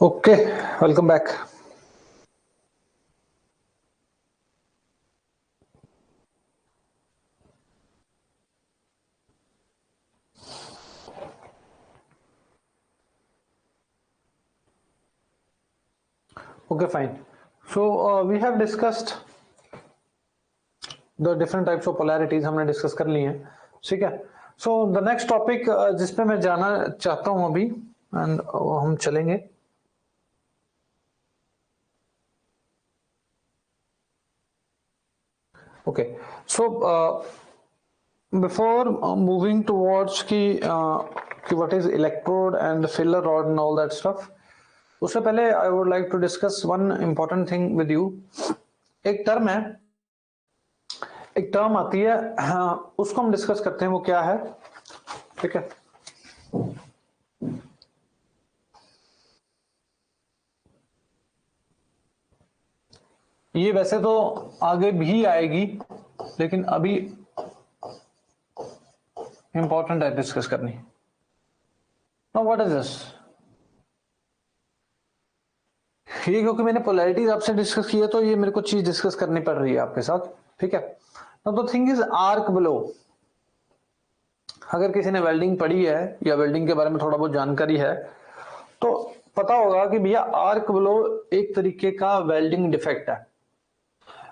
Okay, welcome back. Okay, fine. So we have discussed the different types of polarities. हमने discuss कर ली हैं, ठीक है. So the next topic जिस पे मैं जाना चाहता हूं अभी and हम चलेंगे. Okay, so before moving towards कि what is electrode and filler rod and all that stuff, उससे पहले I would like to discuss one important thing with you. एक टर्म है, एक टर्म आती है, हाँ, उसको हम डिस्कस करते हैं. वो क्या है? ठीक है, ये वैसे तो आगे भी आएगी लेकिन अभी इंपॉर्टेंट है डिस्कस करनी. Now what is this? ये क्योंकि मैंने पोलैरिटीज आपसे डिस्कस किया तो ये मेरे को चीज डिस्कस करनी पड़ रही है आपके साथ, ठीक है. Now the thing is arc blow. अगर किसी ने वेल्डिंग पढ़ी है या वेल्डिंग के बारे में थोड़ा बहुत जानकारी है तो पता होगा कि भैया आर्क ब्लो एक तरीके का वेल्डिंग डिफेक्ट है.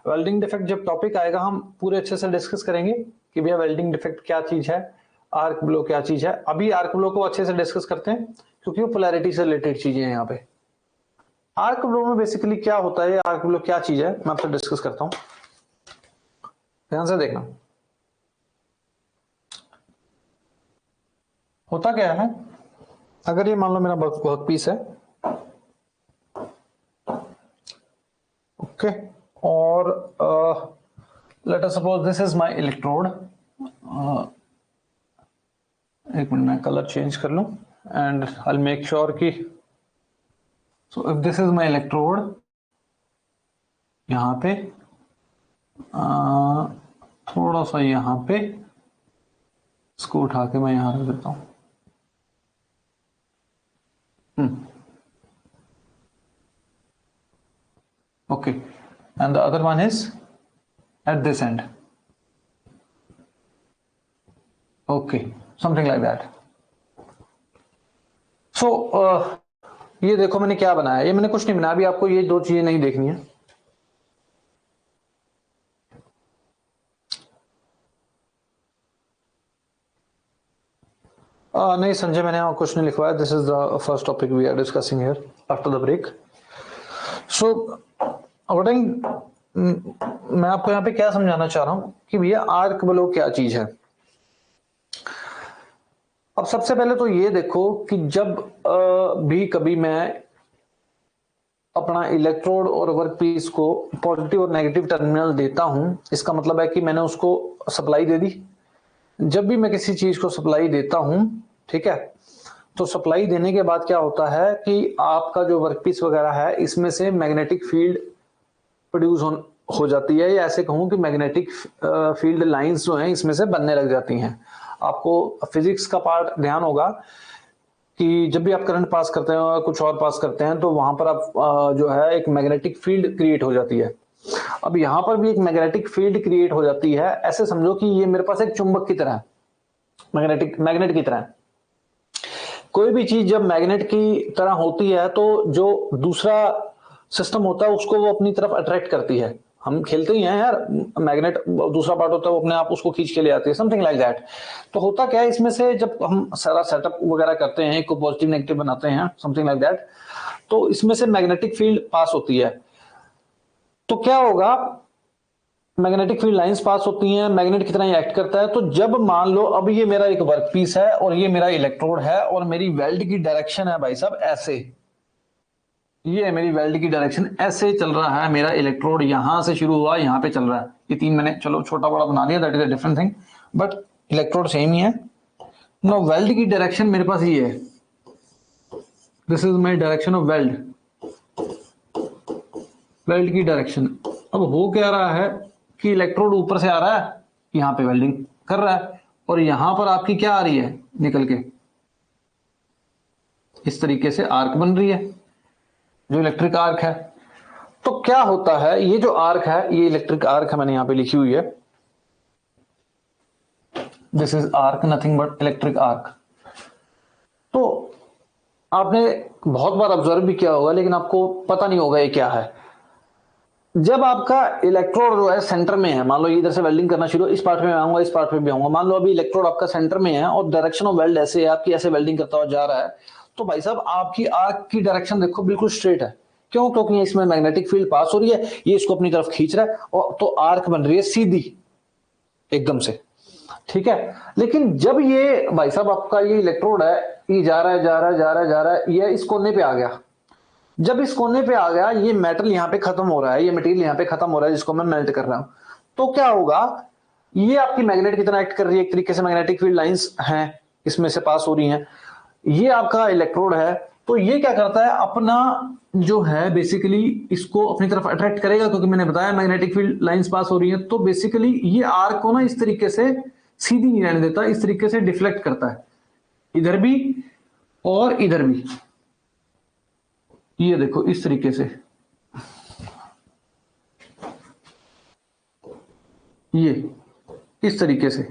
वेल्डिंग डिफेक्ट जब टॉपिक आएगा हम पूरे अच्छे से डिस्कस करेंगे कि भैया वेल्डिंग डिफेक्ट क्या चीज है, आर्क ब्लो क्या चीज है. अभी आर्क ब्लो को अच्छे से डिस्कस करते हैं क्योंकि वो पोलैरिटी से रिलेटेड चीजें हैं. यहाँ पे आर्क ब्लो में बेसिकली क्या होता है, आर्क ब्लो क्या चीज है, मैं आपसे डिस्कस करता हूं. ध्यान से देखना. होता क्या है, अगर ये मान लो मेरा वर्क पीस है, ओके, और let us suppose this is my electrode. एक मिनट में कलर चेंज कर लूं and I will make sure कि so if this is my electrode, यहां पे थोड़ा सा यहां पे इसको उठा के मैं यहां रख देता हूं. Okay, and the other one is at this end. Okay, something like that. So ये देखो मैंने क्या बनाया. ये मैंने कुछ नहीं बनाया. अभी आपको ये दो चीजें नहीं देखनी है. नहीं संजय, मैंने कुछ नहीं लिखवाया. This is the first topic we are discussing here after the break. So according मैं आपको यहाँ पे क्या समझाना चाह रहा हूं कि भैया आर्क ब्लो क्या चीज है. अब सबसे पहले तो ये देखो कि जब भी कभी मैं अपना इलेक्ट्रोड और वर्क पीस को पॉजिटिव और नेगेटिव टर्मिनल देता हूं, इसका मतलब है कि मैंने उसको सप्लाई दे दी. जब भी मैं किसी चीज को सप्लाई देता हूं, ठीक है, तो सप्लाई देने के बाद क्या होता है कि आपका जो वर्कपीस वगैरह है इसमें से मैग्नेटिक फील्ड प्रोड्यूस हो जाती है, या ऐसे कहूं कि मैग्नेटिक फील्ड लाइंस जो हैं इसमें से बनने लग जाती हैं. आपको फिजिक्स का पार्ट ध्यान होगा कि जब भी आप करंट पास करते हैं और कुछ और पास करते हैं तो वहां पर आप जो है एक मैग्नेटिक फील्ड क्रिएट हो जाती है. अब यहां पर भी एक मैग्नेटिक फील्ड क्रिएट हो जाती है. ऐसे समझो कि ये मेरे पास एक चुंबक की तरह है, मैग्नेट की तरह. कोई भी चीज जब मैग्नेट की तरह होती है तो जो दूसरा सिस्टम होता है उसको वो अपनी तरफ अट्रैक्ट करती है. हम खेलते ही हैं यार, मैग्नेट दूसरा पार्ट होता है वो अपने आप उसको खींच के ले आती है, समथिंग लाइक दैट. तो होता क्या है इसमें से, जब हम सारा सेटअप वगैरह करते हैं, को पॉजिटिव नेगेटिव बनाते हैं, समथिंग लाइक दैट, तो इसमें से मैग्नेटिक फील्ड पास होती है. तो क्या होगा, मैग्नेटिक फील्ड लाइंस पास होती हैं, मैग्नेट की तरह ही एक्ट करता है. तो जब मान लो अब ये मेरा एक वर्कपीस है और ये मेरा इलेक्ट्रोड है और मेरी वेल्ड की डायरेक्शन है भाई साहब ऐसे, ये मेरी वेल्ड की डायरेक्शन ऐसे चल रहा है. मेरा इलेक्ट्रोड यहां से शुरू हुआ, यहां पे चल रहा है. ये तीन मैंने चलो छोटा बड़ा बना दिया, that is a different thing, but electrode same ही है. नो वेल्ड की डायरेक्शन मेरे पास ये है, this is my direction of weld, weld की डायरेक्शन. अब हो क्या रहा है कि इलेक्ट्रोड ऊपर से आ रहा है, यहां पे वेल्डिंग कर रहा है, और यहां पर आपकी क्या आ रही है निकल के, इस तरीके से आर्क बन रही है. जो इलेक्ट्रिक आर्क है। तो क्या होता है, ये जो आर्क है, ये इलेक्ट्रिक आर्क है, मैंने यहां पे लिखी हुई है, this is arc, nothing but electric arc. तो आपने बहुत बार ऑब्जर्व भी किया होगा, लेकिन आपको पता नहीं होगा ये क्या है। जब आपका इलेक्ट्रोड जो है सेंटर में है, मान लो इधर से वेल्डिंग करना शुरू, इस पार्ट में आऊंगा, इस पार्ट में भी आऊंगा, मान लो अभी इलेक्ट्रोड आपका सेंटर में है और डायरेक्शन ऑफ वेल्ड ऐसे है, आपकी ऐसे वेल्डिंग करता हुआ जा रहा है, तो भाई साहब आपकी आर्क की डायरेक्शन देखो बिल्कुल स्ट्रेट है। क्यों? क्योंकि इसमें मैग्नेटिक फील्ड पास हो रही है, ये इसको अपनी तरफ खींच रहा है, और तो आर्क बन रही है सीधी एकदम से, ठीक है। लेकिन जब ये भाई साहब आपका ये इलेक्ट्रोड है, ये जा रहा है जा रहा है जा रहा है जा रहा है, ये इस कोने पे आ गया, जब इस कोने पे आ गया, ये मेटल यहां पे खत्म हो रहा है, ये मटेरियल यहां पे खत्म हो रहा है जिसको मैं मेल्ट कर रहा हूं, तो क्या होगा, ये आपकी मैग्नेट की तरह एक्ट कर रही है, एक तरीके से मैग्नेटिक फील्ड लाइंस हैं इसमें से पास हो रही हैं, ये आपका इलेक्ट्रोड है, तो ये क्या करता है, अपना जो है बेसिकली इसको अपनी तरफ अट्रैक्ट करेगा, क्योंकि मैंने बताया मैग्नेटिक फील्ड लाइंस पास हो रही है, तो बेसिकली ये आर्क को ना इस तरीके से सीधी नहीं रहने देता, इस तरीके से डिफ्लेक्ट करता है, इधर भी और इधर भी, ये देखो इस तरीके से, ये इस तरीके से।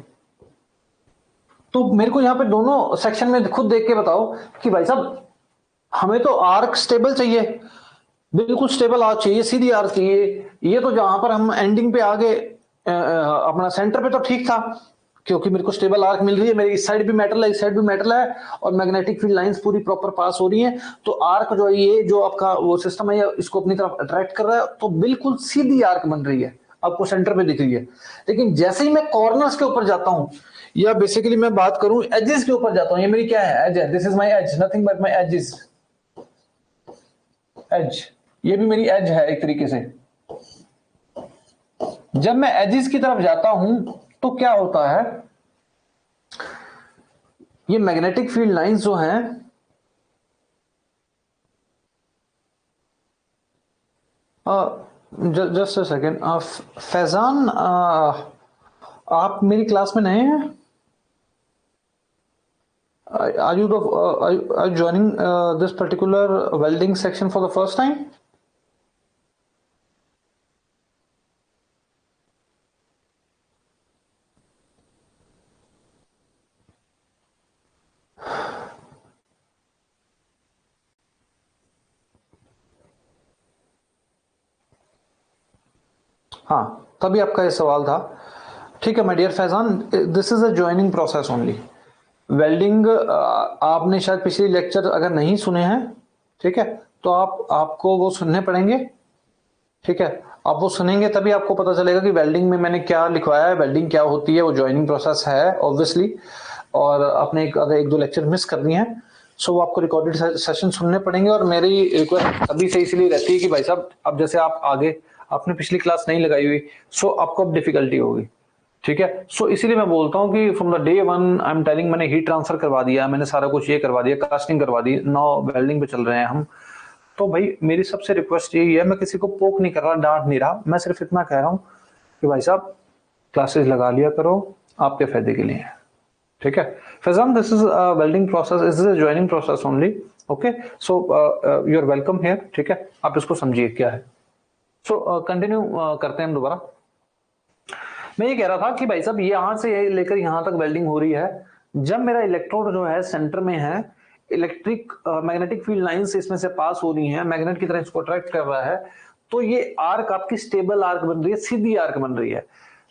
तो मेरे को यहां पे दोनों सेक्शन में खुद देख के बताओ कि भाई साहब हमें तो आर्क स्टेबल चाहिए, बिल्कुल स्टेबल आर्क चाहिए, सीधी आर्क चाहिए। ये तो जहां पर हम एंडिंग पे आगे अपना सेंटर पे तो ठीक था, क्योंकि मेरे को स्टेबल आर्क मिल रही है, मेरी इस साइड भी मेटल है, इस साइड भी मेटल है, और मैग्नेटिक फील्ड लाइंस पूरी प्रॉपर पास हो रही हैं, तो आर्क जो है, ये जो आपका वो सिस्टम है, इसको अपनी तरफ अट्रैक्ट कर रहा है, तो बिल्कुल सीधी आर्क बन रही है, आपको सेंटर पे दिख रही है। लेकिन जैसे ही मैं कॉर्नर्स के ऊपर जाता हूं, या बेसिकली मैं बात करूं एजेस के ऊपर जाता हूं, ये मेरी क्या है, एज है, this is my edge, nothing but my edges, edge, ये भी मेरी एज है एक तरीके से। जब मैं एजेस की तरफ जाता हूं तो क्या होता है, ये मैग्नेटिक फील्ड लाइंस जो हैं, जस्ट अ सेकेंड, फैजान आप मेरी क्लास में नए हैं? Are you are you joining this particular welding section for the first time? हाँ, तभी आपका ये सवाल था। ठीक है my dear Faizan, this is a joining process only. Welding आपने शायद पिछले लेक्चर अगर नहीं सुने हैं, ठीक है, तो आपको वो सुनने पड़ेंगे, ठीक है। आप वो सुनेंगे तभी आपको पता चलेगा कि वेल्डिंग में मैंने क्या लिखवाया है, वेल्डिंग क्या होती है, वो ज्वाइनिंग प्रोसेस है ऑब्वियसली। और आपने अगर एक दो लेक्चर मिस कर दिए हैं, सो वो आपको रिकॉर्डेड सेशन सुनने पड़ेंगे। और मेरी रिक्वेस्ट अभी से इसलिए रहती है कि भाई साहब अब जैसे आप आगे आपने पिछली क्लास नहीं लगाई हुई, सो आपको अब डिफिकल्टी होगी, ठीक है। सो इसीलिए मैं बोलता हूँ कि from the day one I am telling, मैंने हीट ट्रांसफर करवा दिया, मैंने सारा कुछ ये करवा दिया, कास्टिंग करवा दी, नाउ वेल्डिंग पे चल रहे हैं हम। तो भाई मेरी सबसे रिक्वेस्ट यही है, मैं किसी को पोक नहीं कर रहा, डांट नहीं रहा, मैं सिर्फ इतना कह रहा हूँ कि भाई साहब क्लासेस लगा लिया करो, आपके फायदे के लिए, ठीक है। Faizan, this is welding process, this is a joining process only, okay. So you are welcome here, ठीक है, आप इसको समझिए क्या है। सो कंटिन्यू करते हैं हम दोबारा। मैं ये कह रहा था कि भाई साहब यहां से लेकर यहां तक वेल्डिंग हो रही है, जब मेरा इलेक्ट्रोड जो है सेंटर में है, इलेक्ट्रिक मैग्नेटिक फील्ड लाइंस इसमें से पास हो रही हैं, मैग्नेट की तरह इसको अट्रैक्ट कर रहा है, तो ये आर्क आपकी स्टेबल आर्क बन रही है, सीधी आर्क बन रही है।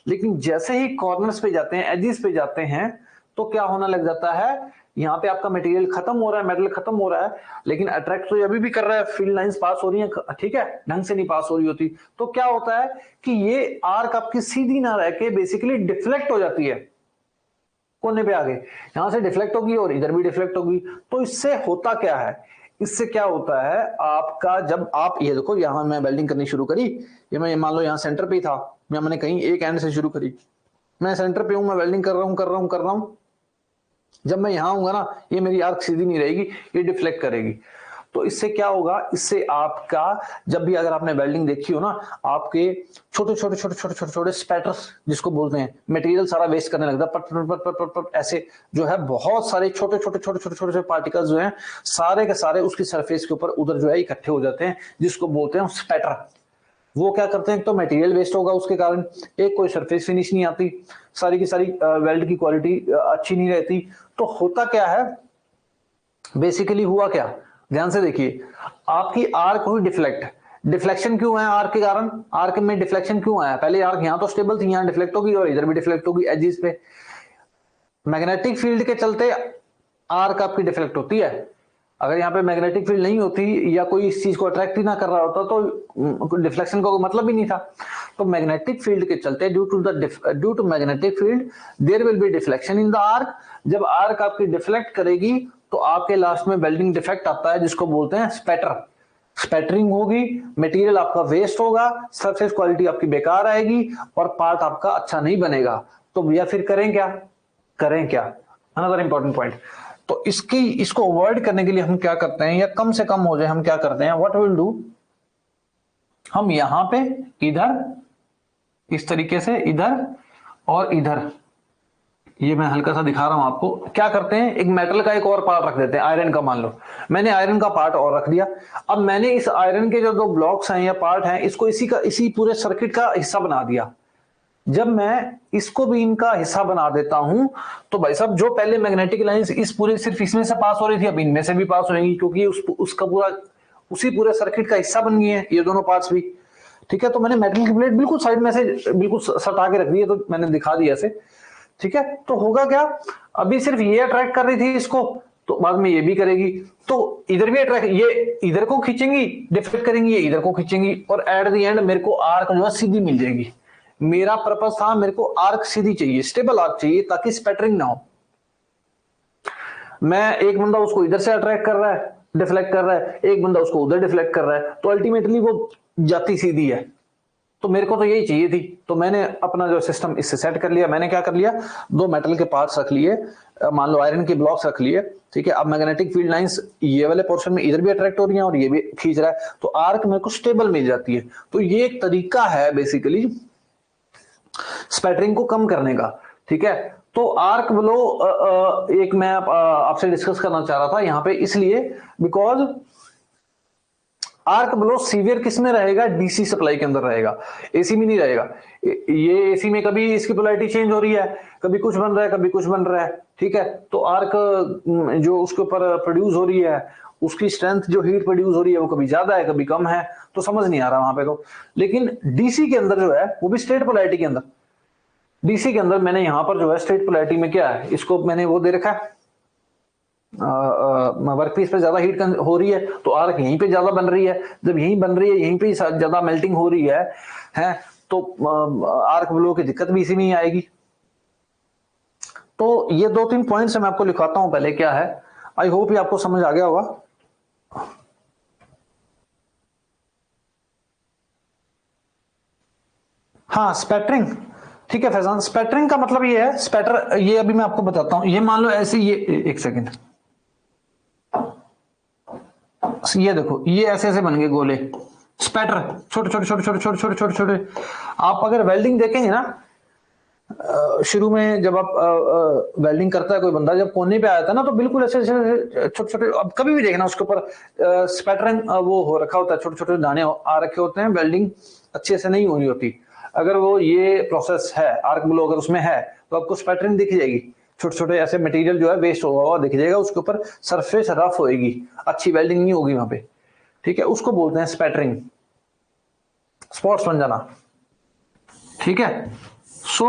लेकिन जैसे ही कॉर्नर्स पे जाते हैं, एजिस पे जाते हैं, तो क्या होना लग जाता है, यहाँ पे आपका मटेरियल खत्म हो रहा है, मेटल खत्म हो रहा है, लेकिन अट्रैक्ट तो अभी भी कर रहा है, फील्ड लाइंस पास हो रही हैं, ठीक है, ढंग से नहीं पास हो रही होती, तो क्या होता है कि ये आर्क आपकी सीधी ना रह के बेसिकली डिफ्लेक्ट हो जाती है, कोने पे आगे यहां से डिफ्लेक्ट होगी और इधर भी डिफ्लेक्ट होगी। तो इससे होता क्या है, इससे क्या होता है आपका, जब आप ये देखो यहां मैं वेल्डिंग करनी शुरू करी, ये मैं मान लो यहां सेंटर पे ही था, या मैंने कहीं एक एंड से शुरू करी, मैं सेंटर पे हूं, मैं वेल्डिंग कर रहा हूं, जब मैं यहां आऊंगा ना, ये मेरी आर्क सीधी नहीं रहेगी, ये डिफ्लेक्ट करेगी। तो इससे क्या होगा, इससे आपका जब भी अगर आपने वेल्डिंग देखी हो ना, आपके छोटे छोटे छोटे छोटे छोटे छोटे स्पैटर्स जिसको बोलते हैं, मटेरियल सारा वेस्ट करने लगता है, पट पट पट पट पट ऐसे जो है बहुत सारे छोटे छोटे छोटे छोटे छोटे छोटे पार्टिकल्स जो हैं सारे के सारे उसकी सरफेस के ऊपर उधर जो है इकट्ठे हो जाते हैं, जिसको बोलते हैं स्पैटर। वो क्या करते हैं, तो मटेरियल वेस्ट होगा उसके कारण, एक कोई सरफेस फिनिश नहीं आती, सारी की सारी वेल्ड की क्वालिटी अच्छी नहीं रहती। तो होता क्या है बेसिकली, हुआ क्या, ध्यान से देखिए, आपकी आर्क हुई डिफ्लेक्ट, डिफ्लेक्शन क्यों है आर्क के कारण, आर्क में डिफ्लेक्शन क्यों आया, पहले आर्क यहां तो स्टेबल थी, यहां डिफ्लेक्ट होगी और इधर भी डिफ्लेक्ट होगी एजिस पे, मैग्नेटिक फील्ड के चलते आर्क आपकी डिफ्लेक्ट होती है। अगर यहाँ पे मैग्नेटिक फील्ड नहीं होती या कोई इस चीज को अट्रैक्ट ही ना कर रहा होता तो डिफ्लेक्शन का कोई मतलब ही नहीं था। तो मैग्नेटिक फील्ड के चलते due to magnetic field there will be deflection in the arc. जब आर्क आपकी डिफ्लेक्ट करेगी तो आपके लास्ट में वेल्डिंग डिफेक्ट आता है जिसको बोलते हैं स्पैटर, स्पैटरिंग होगी, मटेरियल आपका वेस्ट होगा, सरफेस क्वालिटी आपकी बेकार आएगी और पार्ट आपका अच्छा नहीं बनेगा। तो भैया फिर करें क्या, अनदर इंपॉर्टेंट पॉइंट। तो इसको अवॉइड करने के लिए हम क्या करते हैं, या कम से कम हो जाए, हम क्या करते हैं, व्हाट विल डू, हम यहां पे इधर इस तरीके से इधर और इधर, ये मैं हल्का सा दिखा रहा हूं आपको, क्या करते हैं, एक मेटल का एक और पार्ट रख देते हैं, आयरन का, मान लो मैंने आयरन का पार्ट और रख दिया। अब मैंने इस आयरन के जो दो ब्लॉक्स हैं या पार्ट हैं, इसको इसी पूरे सर्किट का हिस्सा बना दिया। जब मैं इसको भी इनका हिस्सा बना देता हूं तो भाई साहब जो पहले मैग्नेटिक लाइंस इस पूरे सिर्फ इसमें से पास हो रही थी, अब इनमें से भी पास होंगी, क्योंकि उसका पूरा उसी पूरे सर्किट का हिस्सा बन गई है ये दोनों पार्ट्स भी। ठीक है, तो मैंने मेटल की प्लेट बिल्कुल साइड में से बिल्कुल सटा के रख दी है, तो मैंने दिखा दिया ऐसे। ठीक है, तो होगा क्या, अभी सिर्फ ये अट्रैक्ट कर रही थी इसको, तो बाद में ये भी करेगी, तो इधर भी अट्रैक्ट, ये इधर को खींचेंगी डिफ्लेक्ट करेंगी, ये इधर को खींचेंगी, और एट द एंड मेरे को आर्क जो है सीधी मिल जाएगी। मेरा पर्पस था, मेरे को आर्क सीधी चाहिए, स्टेबल आर्क चाहिए, ताकि स्पैटरिंग ना हो। मैं एक बंदा उसको इधर से अट्रैक्ट कर रहा है, डिफ्लेक्ट कर रहा है, एक बंदा उसको उधर डिफ्लेक्ट कर रहा है, तो अल्टीमेटली वो जाती सीधी है। तो मेरे को तो यही चाहिए थी, तो मैंने अपना जो सिस्टम इससे सेट कर लिया। मैंने क्या कर लिया, दो मेटल के पार्ट्स रख लिए, मान लो आयरन के ब्लॉक्स रख लिए। ठीक है, अब मैग्नेटिक फील्ड लाइंस ये वाले पोर्शन में इधर भी अट्रैक्ट हो रही हैं और ये भी खींच रहा है, तो आर्क मेरे को स्टेबल मिल जाती है। तो ये एक तरीका है बेसिकली स्पैटरिंग को कम करने का। ठीक है, तो आर्क ब्लो एक मैं आपसे डिस्कस करना चाह रहा था यहां पे, इसलिए बिकॉज आर्क ब्लो सीवियर किस में रहेगा, डीसी सप्लाई के अंदर रहेगा, एसी में नहीं रहेगा। ये एसी में कभी इसकी पोलैरिटी चेंज हो रही है, कभी कुछ बन रहा है कभी कुछ बन रहा है। ठीक है, तो आर्क जो उसके ऊपर प्रोड्यूस हो रही है, उसकी स्ट्रेंथ जो हीट प्रोड्यूस हो रही है वो कभी ज्यादा है कभी कम है, तो समझ नहीं आ रहा वहां पे तो। लेकिन डीसी के अंदर जो है वो भी स्ट्रेट पोलैरिटी के अंदर, डीसी के अंदर मैंने यहां पर जो है स्ट्रेट पोलैरिटी में क्या है, इसको मैंने वो दे रखा है, वर्कपीस पे ज्यादा हीट हो रही है तो आर्क यहीं पे ज्यादा बन रही है, जब यहीं बन रही है यहीं पे ज्यादा मेल्टिंग हो रही है तो आर्क ब्लो की दिक्कत भी इसी में ही आएगी। तो ये दो तीन पॉइंट्स मैं आपको लिखवाता हूं पहले क्या है, आई होप ये आपको समझ आ गया होगा। हाँ, स्पैटरिंग, ठीक है फैजान, स्पैटरिंग का मतलब ये है, स्पैटर ये अभी मैं आपको बताता हूं, ये मान लो ऐसे, ये एक सेकेंड, ये देखो ये ऐसे ऐसे बन गए गोले स्पैटर, छोटे छोटे छोटे छोटे छोटे छोटे छोटे छोटे। आप अगर वेल्डिंग देखेंगे ना, शुरू में जब आप वेल्डिंग करता है कोई बंदा, जब कोने पे आया था ना, तो बिल्कुल ऐसे ऐसे छोटे छोटे, अब कभी भी देखना उसके ऊपर स्पैटरिंग वो हो रखा होता है, छोटे छोटे दाने आ रखे होते हैं, वेल्डिंग अच्छे से नहीं हुई होती। अगर वो ये प्रोसेस है आर्क ब्लो अगर उसमें है तो आपको स्पैटरिंग दिख जाएगी, छोटे छोटे ऐसे मटेरियल जो है वेस्ट होगा हुआ दिख जाएगा, उसके ऊपर सरफेस रफ होएगी, अच्छी वेल्डिंग नहीं होगी वहां पे। ठीक है, उसको बोलते हैं स्पैटरिंग, स्पॉट्स बन जाना। ठीक है, सो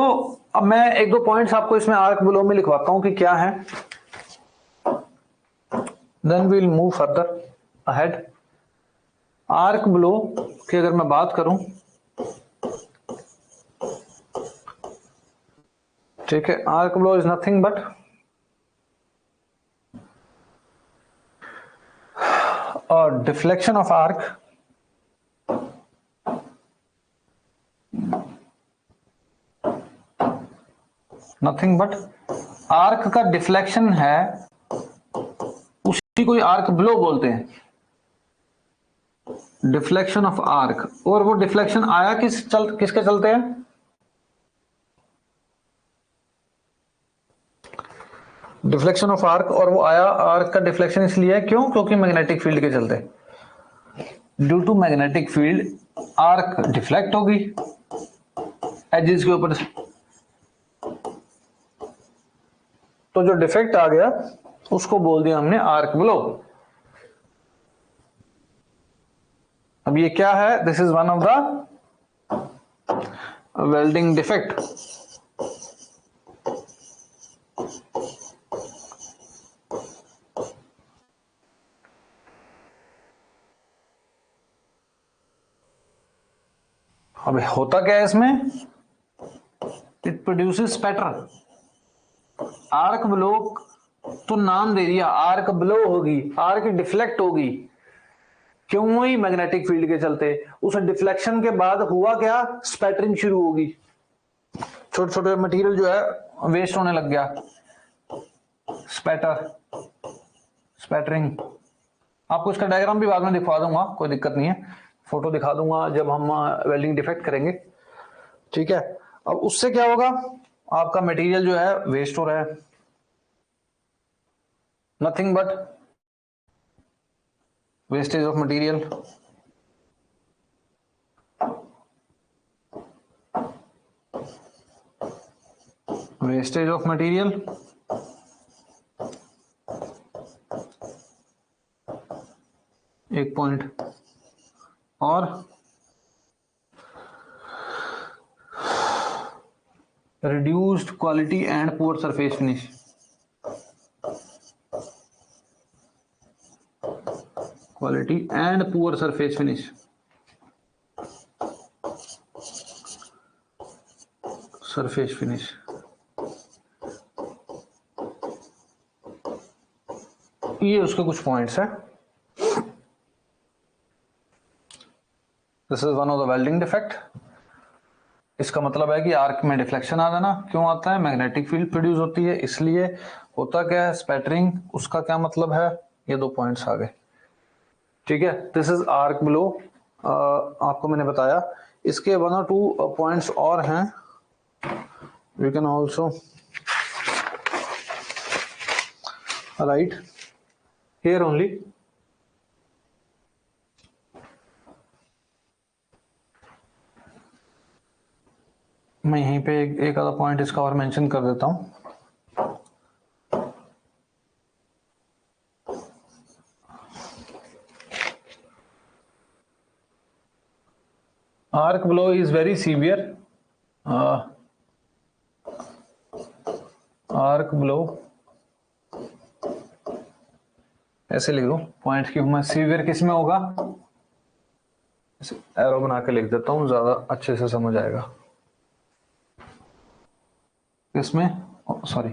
अब मैं एक दो पॉइंट्स आपको इसमें आर्क ब्लो में लिखवाता हूं कि क्या है, then we'll move further ahead. Arc blow की अगर मैं बात करूं, ठीक है, arc blow is nothing but deflection of arc nothing but arc का डिफ्लेक्शन है, उसी को आर्क ब्लो बोलते हैं। डिफ्लेक्शन ऑफ आर्क, और वो डिफ्लेक्शन आया किसके चलते है? डिफ्लेक्शन ऑफ आर्क, और वो आया आर्क का डिफ्लेक्शन इसलिए है क्यों? क्योंकि मैग्नेटिक फील्ड के चलते। Due to magnetic field arc deflect होगी एजेस के ऊपर। तो जो डिफेक्ट आ गया उसको बोल दिया हमने आर्क ब्लो। अब ये क्या है? This is one of the welding defect. अब होता क्या है इसमें? It produces spatter. Arc blow तो नाम दे दिया, आर्क ब्लो होगी, आर्क डिफ्लेक्ट होगी, क्यों हुई? मैग्नेटिक फील्ड के चलते। उस डिफ्लेक्शन के बाद हुआ क्या? स्पैटरिंग शुरू होगी, छोटे छोटे मटेरियल जो है वेस्ट होने लग गया। Spatter, spattering. आपको इसका डायग्राम भी बाद में दिखा दूंगा, कोई दिक्कत नहीं है, फोटो दिखा दूंगा जब हम वेल्डिंग डिफेक्ट करेंगे, ठीक है। अब उससे क्या होगा? आपका मटेरियल जो है वेस्ट हो रहा है, nothing but wastage of material. Wastage of material, एक पॉइंट, और reduced quality and poor surface finish. Quality and poor surface finish, surface finish. ये उसके कुछ पॉइंट्स हैं। This is one of the welding defect. इसका मतलब है कि आर्क में डिफ्लेक्शन आ जाना। क्यों आता है? मैग्नेटिक फील्ड प्रोड्यूस होती है इसलिए। होता क्या है? स्पैटरिंग। उसका क्या मतलब है? ये दो पॉइंट्स आ गए, ठीक है। दिस इज आर्क ब्लो, आपको मैंने बताया। इसके 1 और 2 पॉइंट्स और हैं, we can also write here only. मैं यहीं पे एक आधा पॉइंट इसका और मेंशन कर देता हूं। Arc blow is very severe. Arc blow ऐसे लिख दो पॉइंट की, मैं सीवियर किस में होगा, एरो बना के लिख देता हूं, ज्यादा अच्छे से समझ आएगा। इसमें sorry,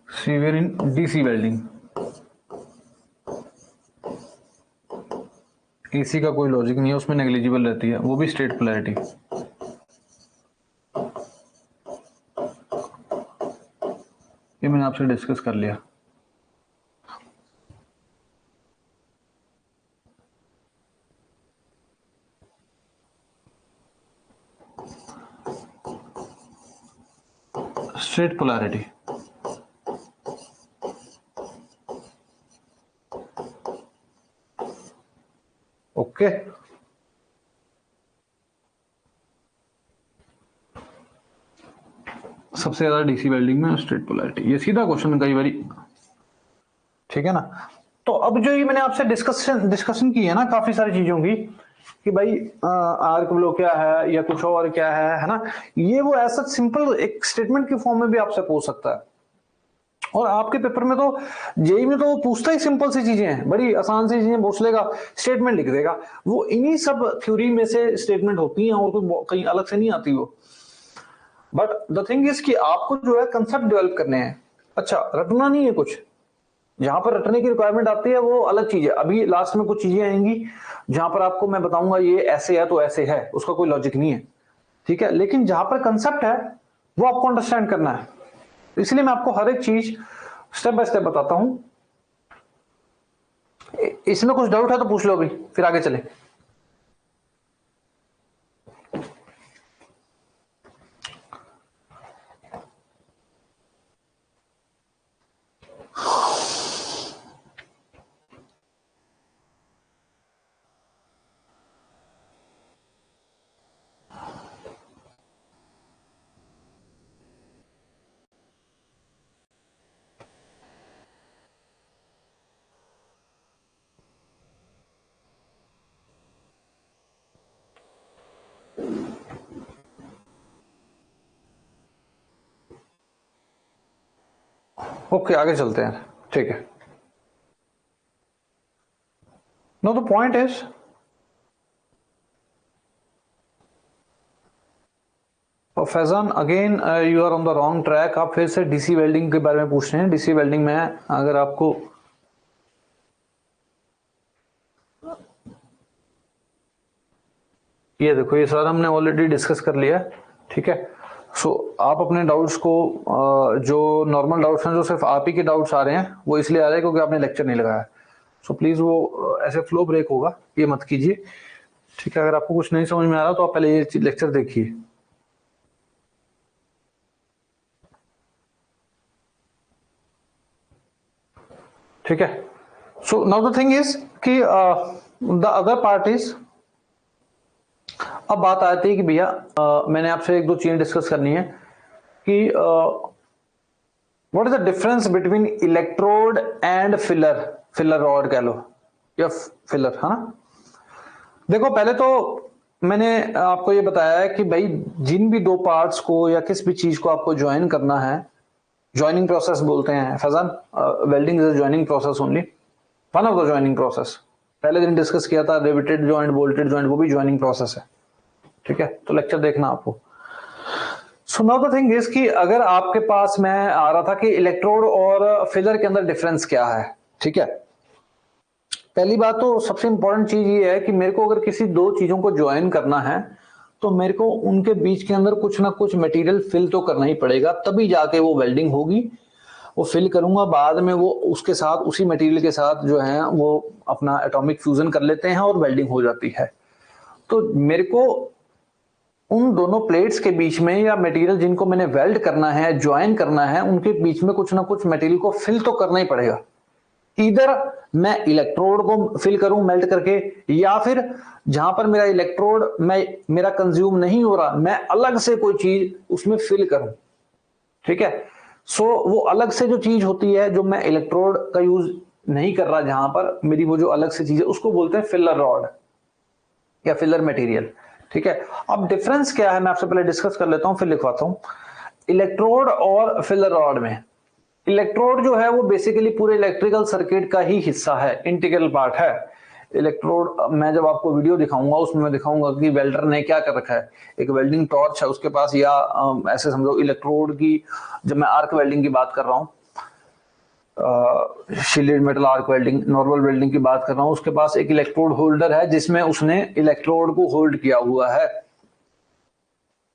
severe in DC welding. AC का कोई लॉजिक नहीं है उसमें, नेग्लिजिबल रहती है, वो भी स्ट्रेट पोलैरिटी। ये मैंने आपसे डिस्कस कर लिया। Straight polarity, okay. सबसे ज्यादा डीसी वेल्डिंग में स्ट्रेट पोलैरिटी, ये सीधा क्वेश्चन कई बारी, ठीक है ना। तो अब जो ये मैंने आपसे डिस्कशन की है ना काफी सारी चीजों की, कि भाई आर्क ब्लो क्या है या कुछ और क्या है ना, ये वो ऐसा सिंपल एक स्टेटमेंट के फॉर्म में भी आपसे पूछ सकता है। और आपके पेपर में तो जेई में तो पूछता ही सिंपल सी चीजें हैं, बड़ी आसान सी चीजें पूछ लेगा, स्टेटमेंट लिख देगा। वो इन्हीं सब थ्योरी में से स्टेटमेंट होती हैं, और कोई कहीं अलग से नहीं आती वो। बट द थिंग इज कि आपको जो है कंसेप्ट डेवलप करने हैं। अच्छा, रटना नहीं है कुछ, जहां पर रटने की रिक्वायरमेंट आती है वो अलग चीज है। अभी लास्ट में कुछ चीजें आएंगी जहां पर आपको मैं बताऊंगा ये ऐसे है तो ऐसे है, उसका कोई लॉजिक नहीं है, ठीक है। लेकिन जहां पर कंसेप्ट है वो आपको अंडरस्टैंड करना है, इसलिए मैं आपको हर एक चीज स्टेप बाय स्टेप बताता हूं। इसमें कुछ डाउट है तो पूछ लो अभी, फिर आगे चले। ओके, आगे चलते हैं, ठीक है। No the point is, Faizan again you are on the wrong track. आप फिर से डीसी वेल्डिंग के बारे में पूछ रहे हैं। डीसी वेल्डिंग में अगर आपको ये देखो, ये सारा हमने ऑलरेडी डिस्कस कर लिया, ठीक है। सो आप अपने डाउट्स को जो नॉर्मल डाउट्स हैं, जो सिर्फ आप ही के डाउट्स आ रहे हैं, वो इसलिए आ रहे हैं क्योंकि आपने लेक्चर नहीं लगाया। सो प्लीज वो ऐसे फ्लो ब्रेक होगा, ये मत कीजिए, ठीक है। अगर आपको कुछ नहीं समझ में आ रहा तो आप पहले ये लेक्चर देखिए, ठीक है। So now the thing is कि द अदर पार्ट इज, अब बात आती है कि भैया मैंने आपसे एक दो चीजें डिस्कस करनी है कि what is the difference between electrode and filler, filler rod कह लो या फिलर, है ना। देखो पहले तो मैंने आपको ये बताया है कि भाई जिन भी दो पार्ट्स को या किस भी चीज को आपको ज्वाइन करना है, ज्वाइनिंग प्रोसेस बोलते हैं Faizan. Welding is a joining process only, one of the joining process. पहले दिन डिस्कस किया था रिवेटेड ज्वाइंट, बोल्टेड ज्वाइंट, वो भी ज्वाइनिंग प्रोसेस है, ठीक है। तो लेक्चर देखना आपको। So now the thing is कि अगर आपके पास मैं आ रहा था कि इलेक्ट्रोड और फिलर के अंदर डिफरेंस क्या है, ठीक है। पहली बात तो सबसे इंपॉर्टेंट चीज ये है कि मेरे को अगर किसी दो चीजों को ज्वाइन करना है तो मेरे को उनके बीच के अंदर कुछ ना कुछ मटेरियल फिल तो करना ही पड़ेगा, तभी जाके वो वेल्डिंग होगी। वो फिल करूंगा, बाद में वो उसके साथ, उसी मटेरियल के साथ जो है वो अपना एटॉमिक फ्यूजन कर लेते हैं और वेल्डिंग हो जाती है। तो मेरे को उन दोनों प्लेट्स के बीच में या मटेरियल जिनको मैंने वेल्ड करना है, ज्वाइन करना है, उनके बीच में कुछ ना कुछ मटेरियल को फिल तो करना ही पड़ेगा। इधर मैं इलेक्ट्रोड को फिल करूं मेल्ट करके, या फिर जहां पर मेरा इलेक्ट्रोड मेरा कंज्यूम नहीं हो रहा, मैं अलग से कोई चीज उसमें फिल करूं, ठीक है। सो वो अलग से जो चीज होती है, जो मैं इलेक्ट्रोड का यूज नहीं कर रहा, जहां पर मेरी वो जो अलग से चीज है, उसको बोलते हैं फिलर रॉड या फिलर मटेरियल, ठीक है। अब डिफरेंस क्या है मैं आपसे पहले डिस्कस कर लेता हूं, फिर लिखवाता हूं। इलेक्ट्रोड और फिलर रॉड में, इलेक्ट्रोड जो है वो बेसिकली पूरे इलेक्ट्रिकल सर्किट का ही हिस्सा है, इंटीग्रल पार्ट है। इलेक्ट्रोड मैं जब आपको वीडियो दिखाऊंगा उसमें मैं दिखाऊंगा कि वेल्डर ने क्या कर रखा है। एक वेल्डिंग टॉर्च है उसके पास, या ऐसे समझो इलेक्ट्रोड की, जब मैं आर्क वेल्डिंग की बात कर रहा हूँ, shielded metal arc welding, normal welding की बात कर रहा हूं, उसके पास एक इलेक्ट्रोड होल्डर है जिसमें उसने इलेक्ट्रोड को होल्ड किया हुआ है,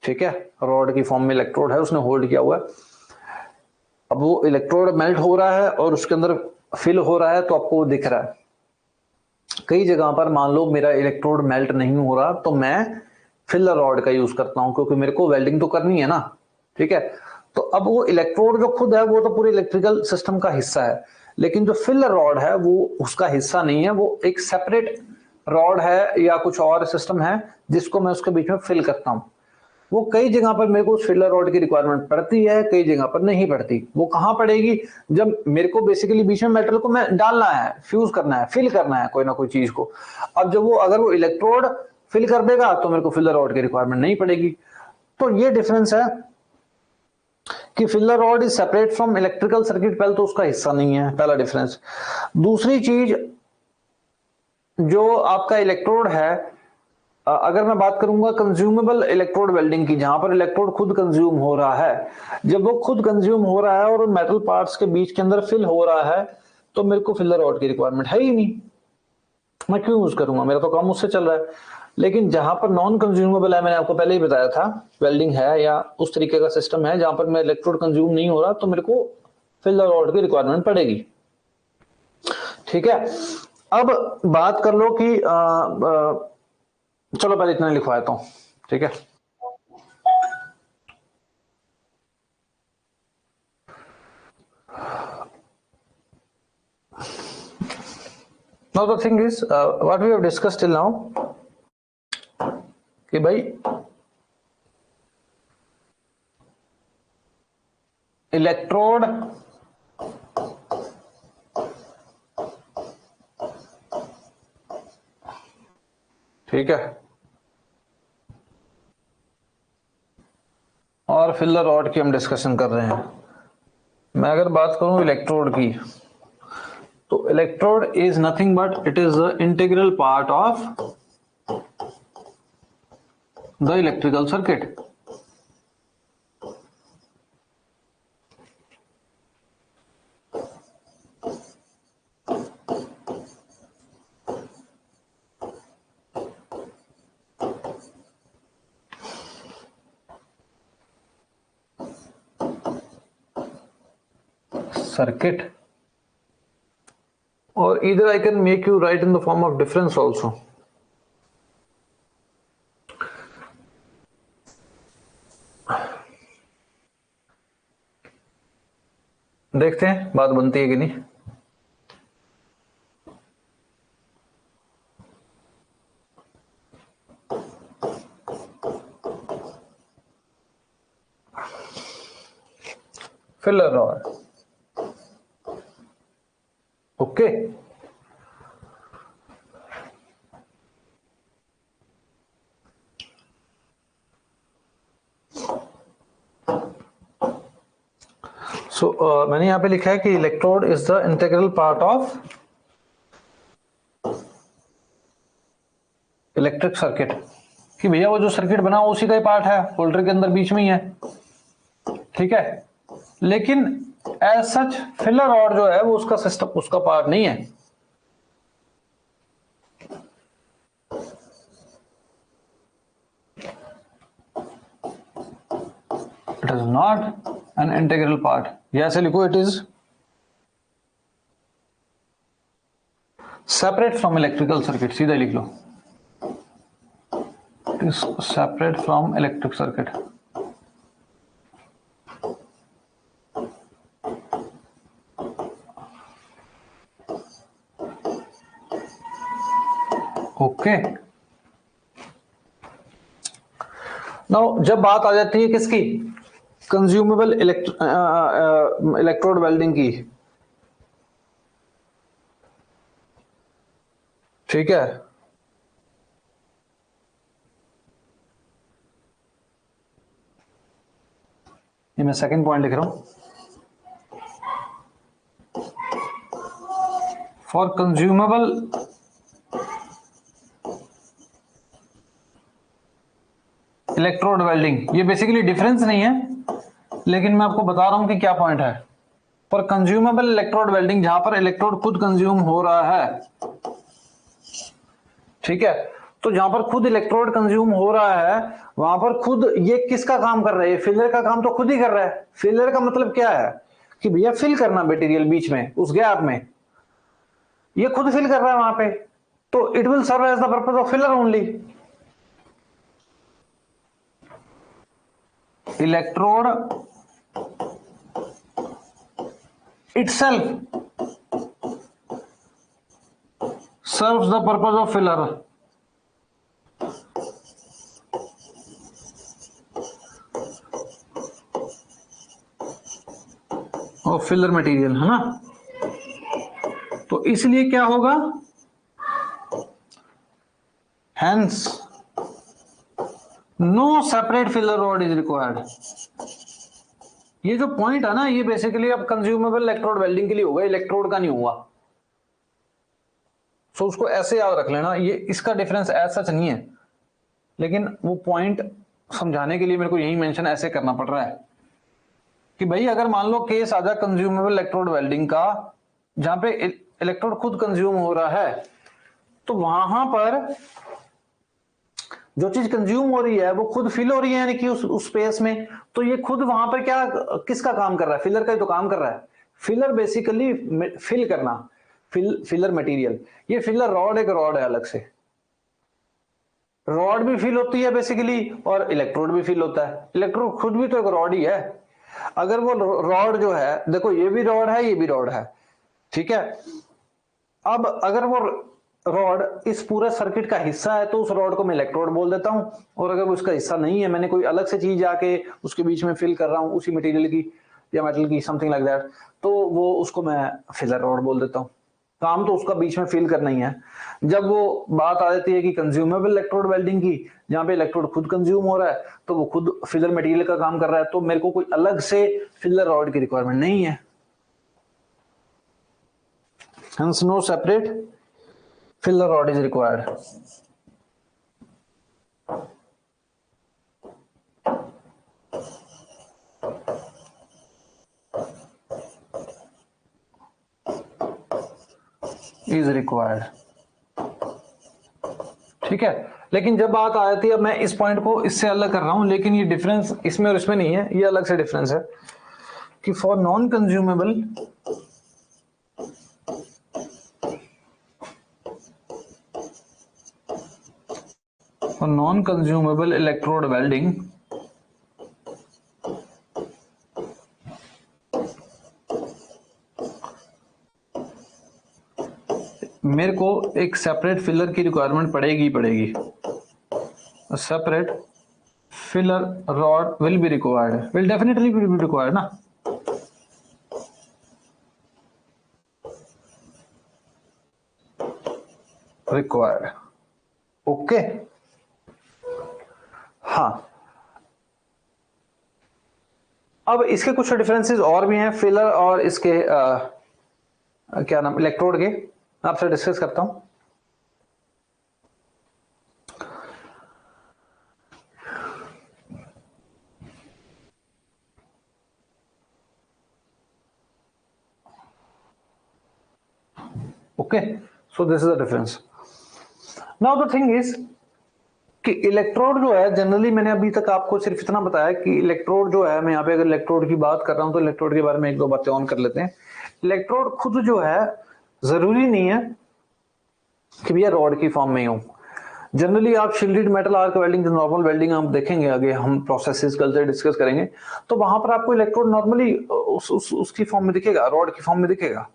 ठीक है। रॉड की फॉर्म में इलेक्ट्रोड है, उसने होल्ड किया हुआ है। अब वो इलेक्ट्रोड मेल्ट हो रहा है और उसके अंदर फिल हो रहा है, तो आपको वो दिख रहा है। कई जगह पर मान लो मेरा इलेक्ट्रोड मेल्ट नहीं हो रहा, तो मैं फिलर रॉड का यूज करता हूं, क्योंकि मेरे को वेल्डिंग तो करनी है ना, ठीक है। तो अब वो इलेक्ट्रोड जो खुद है वो तो पूरे इलेक्ट्रिकल सिस्टम का हिस्सा है, लेकिन जो फिलर रॉड है वो उसका हिस्सा नहीं है, वो एक सेपरेट रॉड है या कुछ और सिस्टम है जिसको मैं उसके बीच में फिल करता हूं। वो कई जगह पर मेरे को फिलर रॉड की रिक्वायरमेंट पड़ती है, कई जगह पर नहीं पड़ती। वो कहां पड़ेगी, जब मेरे को बेसिकली बीच में मेटल को मैं डालना है, फ्यूज करना है, फिल करना है कोई ना कोई चीज को। अब जब वो अगर वो इलेक्ट्रोड फिल कर देगा तो मेरे को फिलर रॉड की रिक्वायरमेंट नहीं पड़ेगी। तो ये डिफरेंस है कि filler rod is separate from electrical circuit, पहले तो उसका हिस्सा नहीं है, पहला डिफरेंस। दूसरी चीज, जो आपका इलेक्ट्रोड है, अगर मैं बात करूंगा कंज्यूमेबल इलेक्ट्रोड वेल्डिंग की, जहां पर इलेक्ट्रोड खुद कंज्यूम हो रहा है, जब वो खुद कंज्यूम हो रहा है और मेटल पार्ट्स के बीच के अंदर फिल हो रहा है, तो मेरे को फिलर रॉड की रिक्वायरमेंट है ही नहीं, मैं क्यों यूज करूंगा, मेरा तो काम उससे चल रहा है। लेकिन जहां पर नॉन कंज्यूमेबल है, मैंने आपको पहले ही बताया था, वेल्डिंग है या उस तरीके का सिस्टम है जहां पर मैं इलेक्ट्रोड कंज्यूम नहीं हो रहा, तो मेरे को फिलर रॉड की रिक्वायरमेंट पड़ेगी। ठीक है, अब बात कर लो कि चलो पहले इतना लिखवा देता हूं। ठीक है, now the thing is what we have discussed till now कि भाई इलेक्ट्रोड ठीक है और फिलर रॉड की हम डिस्कशन कर रहे हैं। मैं अगर बात करूं इलेक्ट्रोड की, तो electrode is nothing but it is the integral part of the electrical circuit. Circuit, or either I can make you write in the form of difference also. देखते हैं बात बनती है कि नहीं। Filler rod, okay. मैंने यहां पे लिखा है कि electrode is the integral part of electric circuit, कि भैया वो जो सर्किट बना उसी का ही पार्ट है, होल्डर के अंदर बीच में ही है। ठीक है, लेकिन एज सच फिलर रॉड जो है वो उसका सिस्टम, उसका पार्ट नहीं है। It is not an integral part, या ऐसे लिखो it is separate from electrical circuit, सीधा लिख लो, it is separate from electric circuit. Okay, now जब बात आ जाती है किसकी, कंज्यूमेबल इलेक्ट्रोड वेल्डिंग की, ठीक है, ये मैं सेकंड पॉइंट लिख रहा हूं, फॉर कंज्यूमेबल इलेक्ट्रोड वेल्डिंग। ये बेसिकली डिफरेंस नहीं है, लेकिन मैं आपको बता रहा हूं कि क्या पॉइंट है। फॉर कंज्यूमेबल इलेक्ट्रोड वेल्डिंग, जहां पर इलेक्ट्रोड खुद कंज्यूम हो रहा है, ठीक है, तो जहां पर खुद इलेक्ट्रोड कंज्यूम हो रहा है वहां पर खुद ये किसका काम कर रहा है, फिलर का काम तो खुद ही कर रहा है। फिलर का मतलब क्या है कि भैया फिल करना मटेरियल बीच में, उस गैप में, ये खुद फिल कर रहा है वहां पे, तो it will serve as the purpose of filler only. Electrode itself serves the purpose of filler of filler material, है ना। तो इसलिए क्या होगा, hence no separate filler rod is required। ये जो पॉइंट है ना, ये बेसिकली अब कंज्यूमेबल इलेक्ट्रोड वेल्डिंग के लिए होगा, इलेक्ट्रोड का नहीं हुआ। सो उसको ऐसे याद रख लेना, ये इसका डिफरेंस एज सच नहीं है, लेकिन वो पॉइंट समझाने के लिए मेरे को यही मेंशन ऐसे करना पड़ रहा है कि भाई अगर मान लो केस आ जाए कंज्यूमेबल इलेक्ट्रोड वेल्डिंग का, जहां पे इलेक्ट्रोड खुद कंज्यूम हो रहा है, तो वहां पर जो चीज कंज्यूम हो रही है वो खुद फिल हो रही है, यानी कि उस स्पेस में, तो ये खुद वहां पर क्या किसका काम कर रहा है? फिलर का ही तो काम कर रहा है। फिलर बेसिकली फिल करना, फिलर मटेरियल। ये फिलर रॉड एक रॉड है अलग से, रॉड भी फिल होती है बेसिकली और इलेक्ट्रोड भी फिल होता है। इलेक्ट्रोड खुद भी तो एक रॉड ही है। अगर वो रॉड जो है, देखो ये भी रॉड है, ये भी रॉड है, ठीक है। अब अगर वो रॉड इस पूरे सर्किट का हिस्सा है तो उस रॉड को मैं इलेक्ट्रोड बोल देता हूं, और अगर वो इसका हिस्सा नहीं है, मैंने कोई अलग से चीज आके उसके बीच में फिल कर रहा हूं उसी मटेरियल की या मेटल की, समथिंग लाइक दैट, तो वो उसको मैं फिलर रॉड बोल देता हूं। काम तो उसका बीच में फिल करना ही है। जब वो बात आ जाती है कि कंज्यूमेबल इलेक्ट्रोड वेल्डिंग की, जहां पे इलेक्ट्रोड खुद कंज्यूम हो रहा है, तो वो खुद फिलर मटेरियल का काम कर रहा है, तो मेरे को कोई अलग से फिलर रॉड की रिक्वायरमेंट नहीं है। Hence no separate filler rod is required. Is required. ठीक है। लेकिन जब बात आ जाती है, मैं इस पॉइंट को इससे अलग कर रहा हूं, लेकिन ये डिफरेंस इसमें और इसमें नहीं है, ये अलग से डिफरेंस है कि for non consumable electrode welding मेरे को एक सेपरेट फिलर की रिक्वायरमेंट पड़ेगी। Separate filler rod will be required, will definitely be required ना। Required, okay. हाँ, अब इसके कुछ डिफरेंसेस और भी हैं फिलर और इसके क्या नाम इलेक्ट्रोड के, आपसे डिस्कस करता हूं। Okay, so this is the difference. Now the thing is कि इलेक्ट्रोड जो है, जनरली मैंने अभी तक आपको सिर्फ इतना बताया कि इलेक्ट्रोड जो है, मैं यहाँ पे अगर इलेक्ट्रोड की बात कर रहा हूं तो इलेक्ट्रोड के बारे में एक दो बातें ऑन कर लेते हैं। इलेक्ट्रोड खुद जो है जरूरी नहीं है कि भैया रॉड की फॉर्म में ही हो। जनरली आप शील्डेड मेटल आर्क वेल्डिंग, जो नॉर्मल वेल्डिंग हम देखेंगे, आगे हम प्रोसेसेस कल डिस्कस करेंगे, तो वहां पर आपको इलेक्ट्रोड नॉर्मली उसकी फॉर्म में दिखेगा, रॉड की फॉर्म में दिखेगा,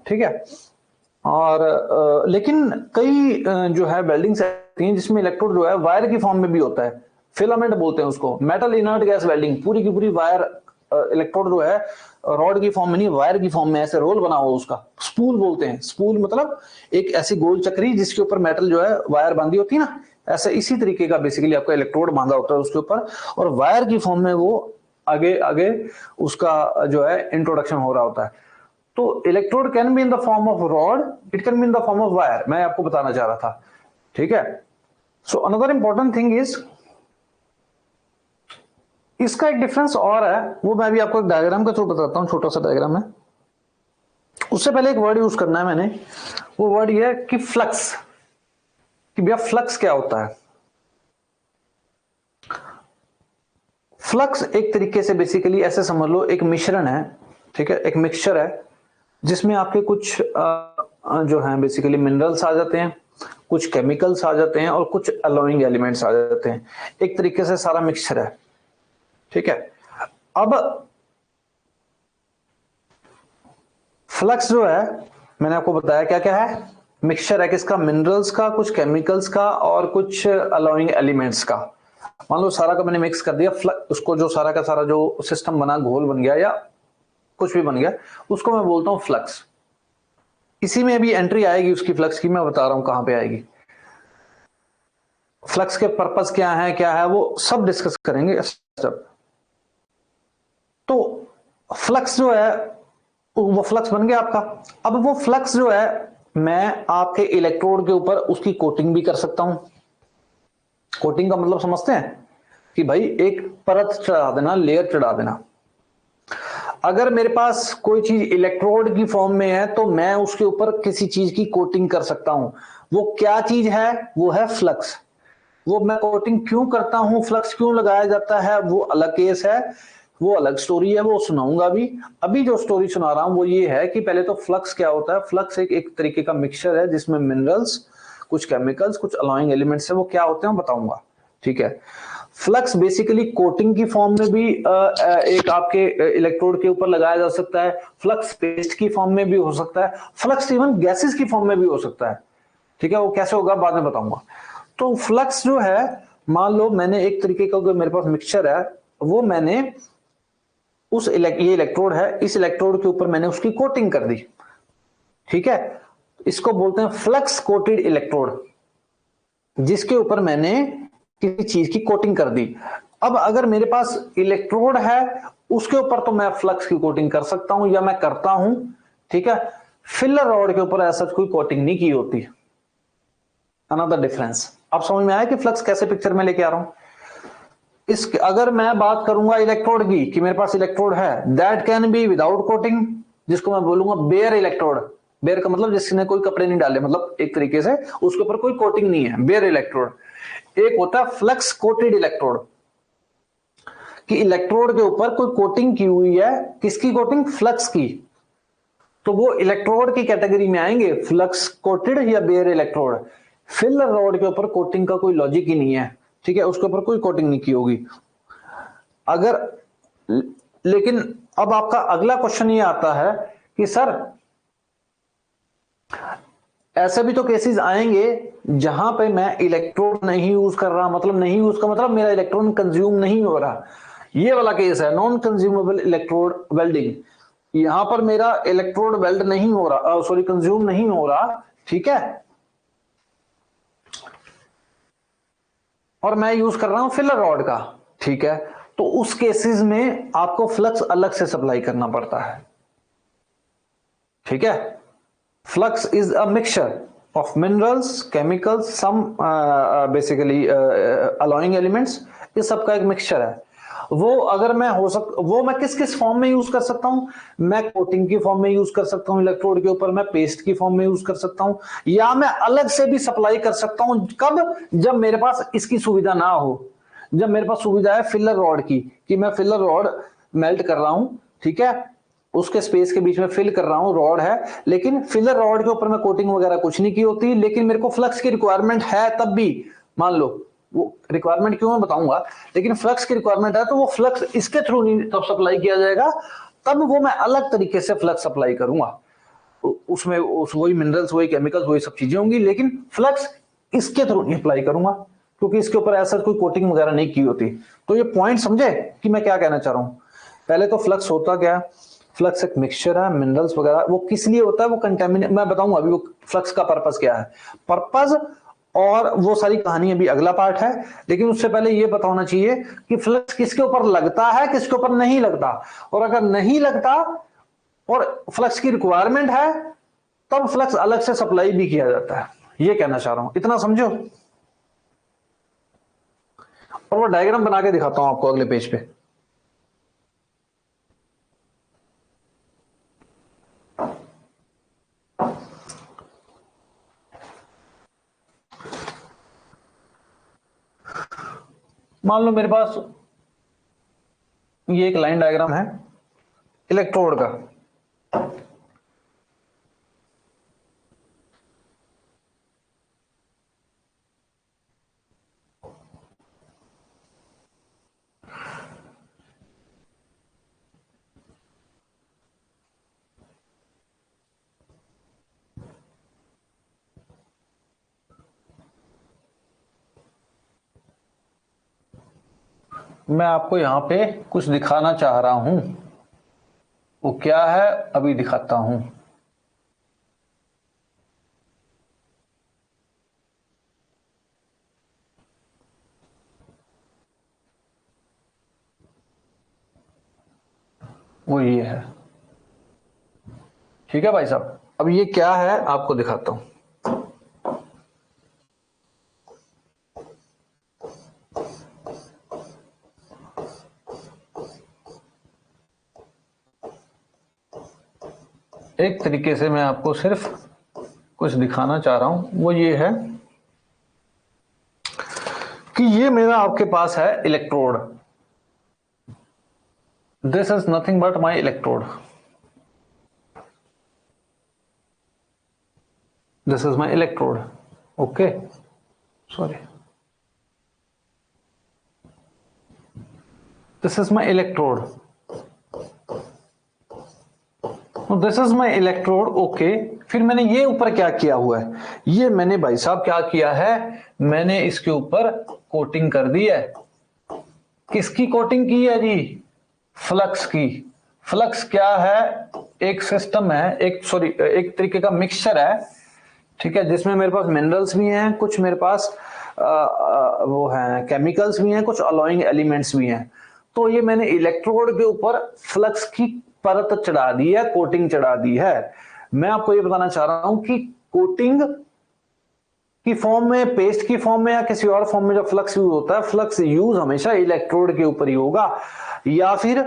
ठीक है। और लेकिन कई जो है वेल्डिंग्स आती हैं जिसमें इलेक्ट्रोड जो है वायर की फॉर्म में भी होता है, फिलामेंट बोलते हैं उसको, मेटल इनर्ट गैस वेल्डिंग, पूरी की पूरी वायर, इलेक्ट्रोड जो है रॉड की फॉर्म में नहीं, वायर की फॉर्म में ऐसे रोल बना हुआ उसका, स्पूल बोलते हैं। स्पूल मतलब एक ऐसी गोल चक्री जिसके ऊपर मेटल जो है वायर बांधी होती है ना, ऐसे इसी तरीके का बेसिकली आपका इलेक्ट्रोड बांधा होता है उसके ऊपर, और वायर की फॉर्म में वो आगे आगे उसका जो है इंट्रोडक्शन हो रहा होता है। तो electrode can be in the form of rod, it can be in the form of wire, मैं आपको बताना चाह रहा था, ठीक है। So another important thing is, इसका एक डिफरेंस और है, वो मैं भी आपको एक डायग्राम के थ्रू बताता हूं, छोटा सा डायग्राम है। उससे पहले एक वर्ड यूज करना है मैंने, वो वर्ड ये है कि फ्लक्स, कि भैया फ्लक्स क्या होता है। फ्लक्स एक तरीके से बेसिकली ऐसे समझ लो एक मिश्रण है, ठीक है, एक मिक्सचर है जिसमें आपके कुछ जो है बेसिकली मिनरल्स आ जाते हैं, कुछ केमिकल्स आ जाते हैं और कुछ अलोइंग एलिमेंट्स आ जाते हैं, एक तरीके से सारा मिक्सचर है, ठीक है। अब फ्लक्स जो है मैंने आपको बताया क्या क्या है, मिक्सचर है किसका, मिनरल्स का, कुछ केमिकल्स का और कुछ अलोइंग एलिमेंट्स का। मान लो सारा का मैंने मिक्स कर दिया, उसको जो सारा का सारा जो सिस्टम बना, घोल बन गया या कुछ भी बन गया, उसको मैं बोलता हूं फ्लक्स। इसी में अभी एंट्री आएगी उसकी फ्लक्स की, मैं बता रहा हूं कहां पे आएगी। फ्लक्स के पर्पस क्या है वो सब डिस्कस करेंगे सब। तो फ्लक्स जो है वो फ्लक्स बन गया आपका। अब वो फ्लक्स जो है मैं आपके इलेक्ट्रोड के ऊपर उसकी कोटिंग भी कर सकता हूं। कोटिंग का मतलब समझते हैं कि भाई एक परत चढ़ा देना, लेयर चढ़ा देना। अगर मेरे पास कोई चीज इलेक्ट्रोड की फॉर्म में है तो मैं उसके ऊपर किसी चीज की कोटिंग कर सकता हूं। वो क्या चीज है? वो है फ्लक्स। वो मैं कोटिंग क्यों करता हूं, फ्लक्स क्यों लगाया जाता है, वो अलग केस है, वो अलग स्टोरी है, वो सुनाऊंगा भी। अभी जो स्टोरी सुना रहा हूं वो ये है कि पहले तो फ्लक्स क्या होता है। फ्लक्स एक तरीके का मिक्सचर है जिसमें मिनरल्स, कुछ केमिकल्स, कुछ अलॉइंग एलिमेंट्स है, वो क्या होते हैं बताऊंगा, ठीक है। फ्लक्स बेसिकली कोटिंग की फॉर्म में भी एक आपके इलेक्ट्रोड के ऊपर लगाया जा सकता है, फ्लक्स पेस्ट की फॉर्म में भी हो सकता है, फ्लक्स इवन गैसेस की फॉर्म में भी हो सकता है, ठीक है। वो कैसे होगा बाद में बताऊंगा। तो फ्लक्स जो है, मान लो मैंने एक तरीके का मेरे पास मिक्सचर है, वो मैंने ये इलेक्ट्रोड है, इस इलेक्ट्रोड के ऊपर मैंने उसकी कोटिंग कर दी, ठीक है। इसको बोलते हैं फ्लक्स कोटेड इलेक्ट्रोड, जिसके ऊपर मैंने किसी चीज की कोटिंग कर दी। अब अगर मेरे पास इलेक्ट्रोड है, उसके ऊपर तो मैं फ्लक्स की कोटिंग कर सकता हूं या मैं करता हूं, ठीक है। फिलर रॉड के ऊपर ऐसा कोई कोटिंग नहीं की होती। Another difference. अब समझ में आया कि फ्लक्स कैसे पिक्चर में लेके आ रहा हूं। इस अगर मैं बात करूंगा इलेक्ट्रोड की, कि मेरे पास इलेक्ट्रोड है, that can be without coating, जिसको मैं बोलूंगा बेयर इलेक्ट्रोड। बेयर का मतलब जिसने कोई कपड़े नहीं डाले, मतलब एक तरीके से उसके ऊपर कोई कोटिंग नहीं है, बेयर इलेक्ट्रोड। एक होता है फ्लक्स कोटेड इलेक्ट्रोड, कि इलेक्ट्रोड के ऊपर कोई कोटिंग की हुई है, किसकी कोटिंग, फ्लक्स की। तो वो इलेक्ट्रोड की कैटेगरी में आएंगे, फ्लक्स कोटेड या बेयर इलेक्ट्रोड। फिलर रॉड के ऊपर कोटिंग का कोई लॉजिक ही नहीं है, ठीक है, उसके ऊपर कोई कोटिंग नहीं की होगी। अगर लेकिन अब आपका अगला क्वेश्चन ये आता है कि सर ऐसे भी तो केसेस आएंगे जहां पे मैं इलेक्ट्रोड नहीं यूज कर रहा, मतलब नहीं यूज का मतलब मेरा इलेक्ट्रॉन कंज्यूम नहीं हो रहा। ये वाला केस है नॉन कंज्यूमेबल इलेक्ट्रोड वेल्डिंग। यहां पर मेरा इलेक्ट्रोड वेल्ड नहीं हो रहा, सॉरी कंज्यूम नहीं हो रहा, ठीक है, और मैं यूज कर रहा हूं फिलर रॉड का, ठीक है। तो उस केसेस में आपको फ्लक्स अलग से सप्लाई करना पड़ता है, ठीक है। Flux is a mixture of minerals, chemicals, some basically alloying elements, ये सबका एक मिक्सचर है। वो अगर मैं वो मैं किस किस फॉर्म में यूज कर सकता हूं, मैं कोटिंग की फॉर्म में यूज कर सकता हूं इलेक्ट्रोड के ऊपर, मैं पेस्ट की फॉर्म में यूज कर सकता हूं, या मैं अलग से भी सप्लाई कर सकता हूं। कब, जब मेरे पास इसकी सुविधा ना हो, जब मेरे पास सुविधा है फिलर रॉड की, कि मैं फिलर रॉड मेल्ट कर रहा हूं, ठीक है, उसके स्पेस के बीच में फिल कर रहा हूं, रॉड है, लेकिन फिलर रॉड के ऊपर मैं कोटिंग वगैरह कुछ नहीं की होती, लेकिन मेरे को फ्लक्स की रिक्वायरमेंट है तब भी, मान लो वो रिक्वायरमेंट क्यों मैं बताऊंगा, लेकिन फ्लक्स की रिक्वायरमेंट है तो वो फ्लक्स इसके थ्रू नहीं तब सप्लाई किया जाएगा, तब वो मैं अलग तरीके से फ्लक्स सप्लाई करूंगा। उसमें वही मिनरल्स, वही केमिकल्स, वही सब चीजें होंगी, लेकिन फ्लक्स इसके थ्रू नहीं अप्लाई करूंगा, क्योंकि इसके ऊपर ऐसा कोई कोटिंग वगैरह नहीं की होती। तो ये पॉइंट समझे कि मैं क्या कहना चाह रहा हूं। पहले तो फ्लक्स होता क्या है, फ्लक्स एक मिक्सचर है, मिनरल्स वगैरह, वो किस लिए होता है, वो कंटेमिनेट, मैं बताऊंगा अभी वो फ्लक्स का पर्पस क्या है, पर्पस और वो सारी कहानी अभी अगला पार्ट है। लेकिन उससे पहले ये बताना चाहिए कि फ्लक्स किसके ऊपर लगता है, किसके ऊपर नहीं लगता, और अगर नहीं लगता और फ्लक्स की रिक्वायरमेंट है तब फ्लक्स अलग से सप्लाई भी किया जाता है, ये कहना चाह रहा हूं, इतना समझो। और वो डायग्राम बना के दिखाता हूं आपको अगले पेज पे। मान लो मेरे पास ये एक लाइन डायग्राम है इलेक्ट्रोड का, मैं आपको यहां पे कुछ दिखाना चाह रहा हूं, वो क्या है अभी दिखाता हूं। वो ये है, ठीक है भाई साहब। अब ये क्या है आपको दिखाता हूं। एक तरीके से मैं आपको सिर्फ कुछ दिखाना चाह रहा हूं, वो ये है कि ये मेरा आपके पास है electrode, this is nothing but my electrode, this is my electrode, okay sorry, this is my electrode, this is my electrode, okay. फिर मैंने ये ऊपर क्या किया हुआ है, ये मैंने भाई साहब क्या किया है, मैंने इसके ऊपर कोटिंग कर दी है। किसकी कोटिंग की है जी? फ्लक्स की। फ्लक्स क्या है? एक सिस्टम है, एक तरीके का मिक्सचर है, ठीक है, जिसमें मेरे पास मिनरल्स भी हैं, कुछ मेरे पास वो है केमिकल्स भी हैं, कुछ अलॉइंग एलिमेंट्स भी हैं। तो ये मैंने इलेक्ट्रोड के ऊपर फ्लक्स की परत चढ़ा दी है, कोटिंग चढ़ा दी है। मैं आपको ये बताना चाह रहा हूं कि कोटिंग की फॉर्म में, पेस्ट की फॉर्म में या किसी और फॉर्म में जब फ्लक्स यूज होता है, फ्लक्स यूज हमेशा इलेक्ट्रोड के ऊपर ही होगा, या फिर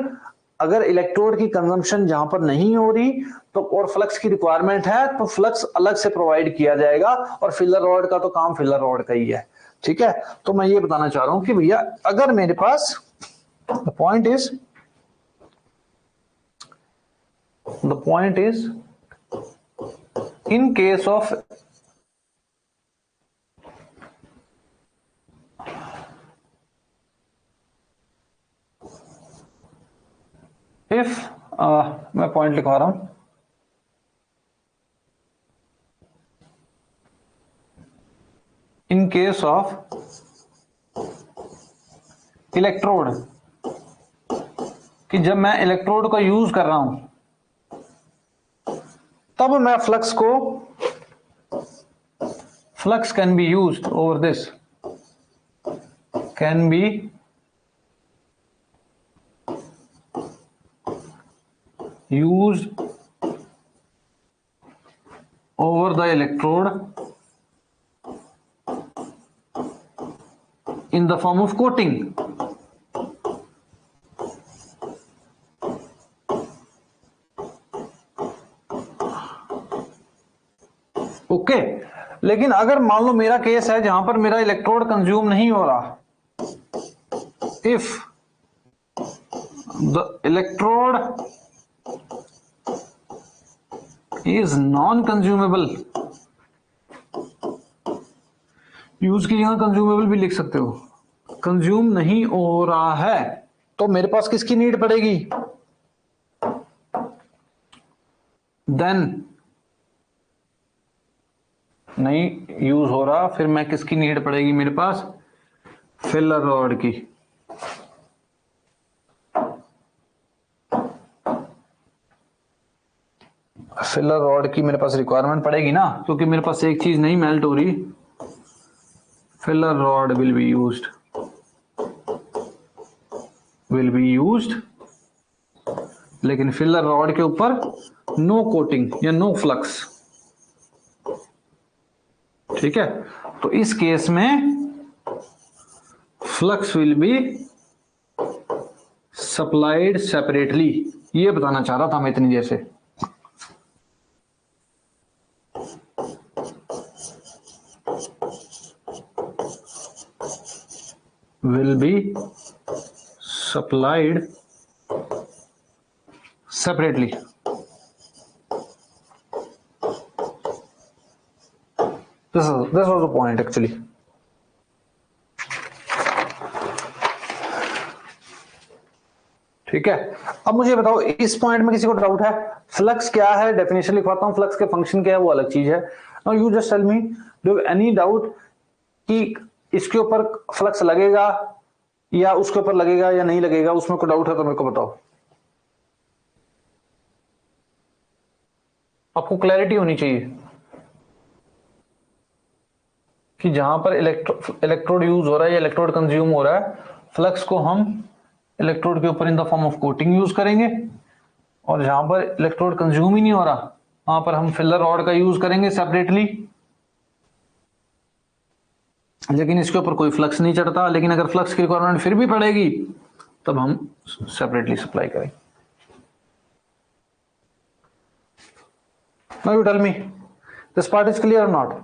अगर इलेक्ट्रोड की कंजम्पशन जहां पर नहीं हो रही तो और फ्लक्स की रिक्वायरमेंट है तो फ्लक्स अलग से प्रोवाइड किया जाएगा, और फिलर रॉड का तो काम फिलर रॉड का ही है, ठीक है। तो मैं ये बताना चाह रहा हूं कि भैया अगर मेरे पास, the point is in case of if मैं पॉइंट लिखवा रहा हूं, इन केस ऑफ इलेक्ट्रोड, कि जब मैं इलेक्ट्रोड का यूज कर रहा हूं तब मैं flux can be used over this, can be used over the electrode in the form of coating. Okay, लेकिन अगर मान लो मेरा केस है जहां पर मेरा इलेक्ट्रोड कंज्यूम नहीं हो रहा, if the electrode is non consumable, use की जगह कंज्यूमेबल भी लिख सकते हो, कंज्यूम नहीं हो रहा है, तो मेरे पास किसकी नीड पड़ेगी? देन नहीं यूज हो रहा, फिर मैं किसकी नीड पड़ेगी मेरे पास? फिलर रॉड की। फिलर रॉड की मेरे पास रिक्वायरमेंट पड़ेगी ना, क्योंकि मेरे पास एक चीज नहीं मेल्ट हो रही, filler rod will be used, लेकिन फिलर रॉड के ऊपर नो कोटिंग या नो फ्लक्स, ठीक है। तो इस केस में flux will be supplied separately, ये बताना चाह रहा था मैं इतनी देर से। will be supplied separately. This was the point actually. ठीक है, अब मुझे बताओ इस पॉइंट में किसी को डाउट है? फ्लक्स क्या है, डेफिनेशन लिखवाता हूं, फ्लक्स के फंक्शन क्या है वो अलग चीज है। Now you just tell me, do any doubt कि इसके ऊपर फ्लक्स लगेगा या उसके ऊपर लगेगा या नहीं लगेगा, उसमें कोई डाउट है तो मेरे को बताओ। आपको क्लैरिटी होनी चाहिए कि जहां पर इलेक्ट्रोड यूज हो रहा है या इलेक्ट्रोड कंज्यूम हो रहा है, फ्लक्स को हम इलेक्ट्रोड के ऊपर इन the form of coating use करेंगे, और जहां पर इलेक्ट्रोड कंज्यूम ही नहीं हो रहा वहां पर हम फिलर रॉड का यूज करेंगे सेपरेटली, लेकिन इसके ऊपर कोई फ्लक्स नहीं चढ़ता। लेकिन अगर फ्लक्स की रिक्वायरमेंट फिर भी पड़ेगी तब हम सेपरेटली सप्लाई करेंगे। Now you tell me, this part is clear और नॉट?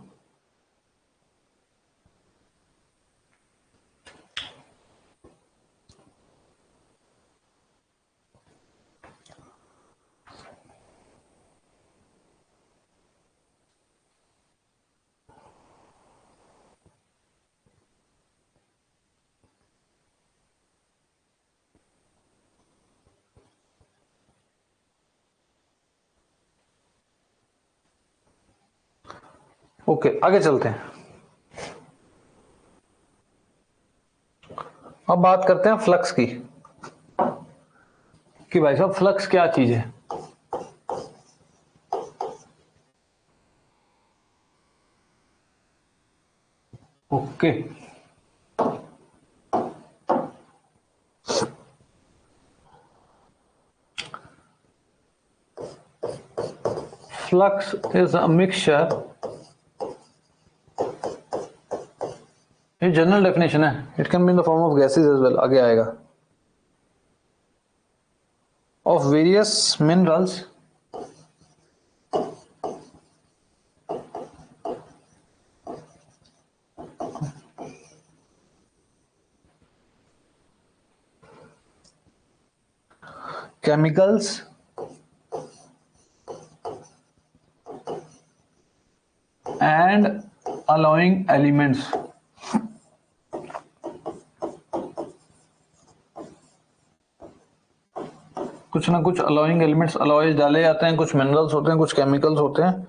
ओके, आगे चलते हैं। अब बात करते हैं फ्लक्स की, कि भाई साहब फ्लक्स क्या चीज है। Okay, flux is a mixture, ये जनरल डेफिनेशन है, it can be in the form of gases as well, आगे आएगा, of various minerals chemicals and alloying elements। कुछ ना कुछ अलोइंग एलिमेंट्स, अलॉयज डाले जाते हैं, कुछ मिनरल्स होते हैं, कुछ केमिकल्स होते हैं,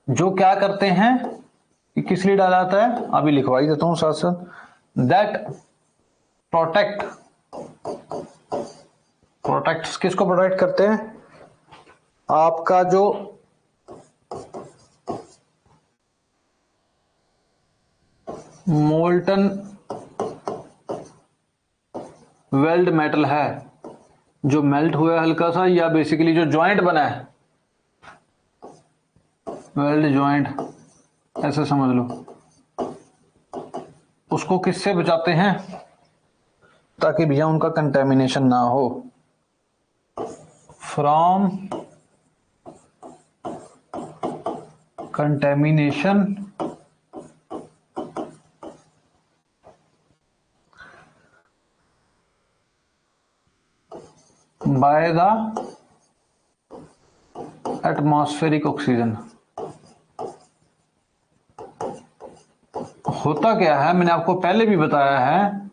जो क्या करते हैं, किस लिए डाला जाता है, अभी लिखवाई देता हूं साथ साथ, दैट प्रोटेक्ट, प्रोटेक्ट किसको प्रोटेक्ट करते हैं, आपका जो मोल्टन वेल्ड मेटल है, जो मेल्ट हुआ है हल्का सा, या बेसिकली जो जॉइंट बना है, वेल्ड जॉइंट ऐसे समझ लो, उसको किससे बचाते हैं, ताकि भैया उनका कंटेमिनेशन ना हो, from contamination by the atmospheric oxygen. होता क्या है, मैंने आपको पहले भी बताया है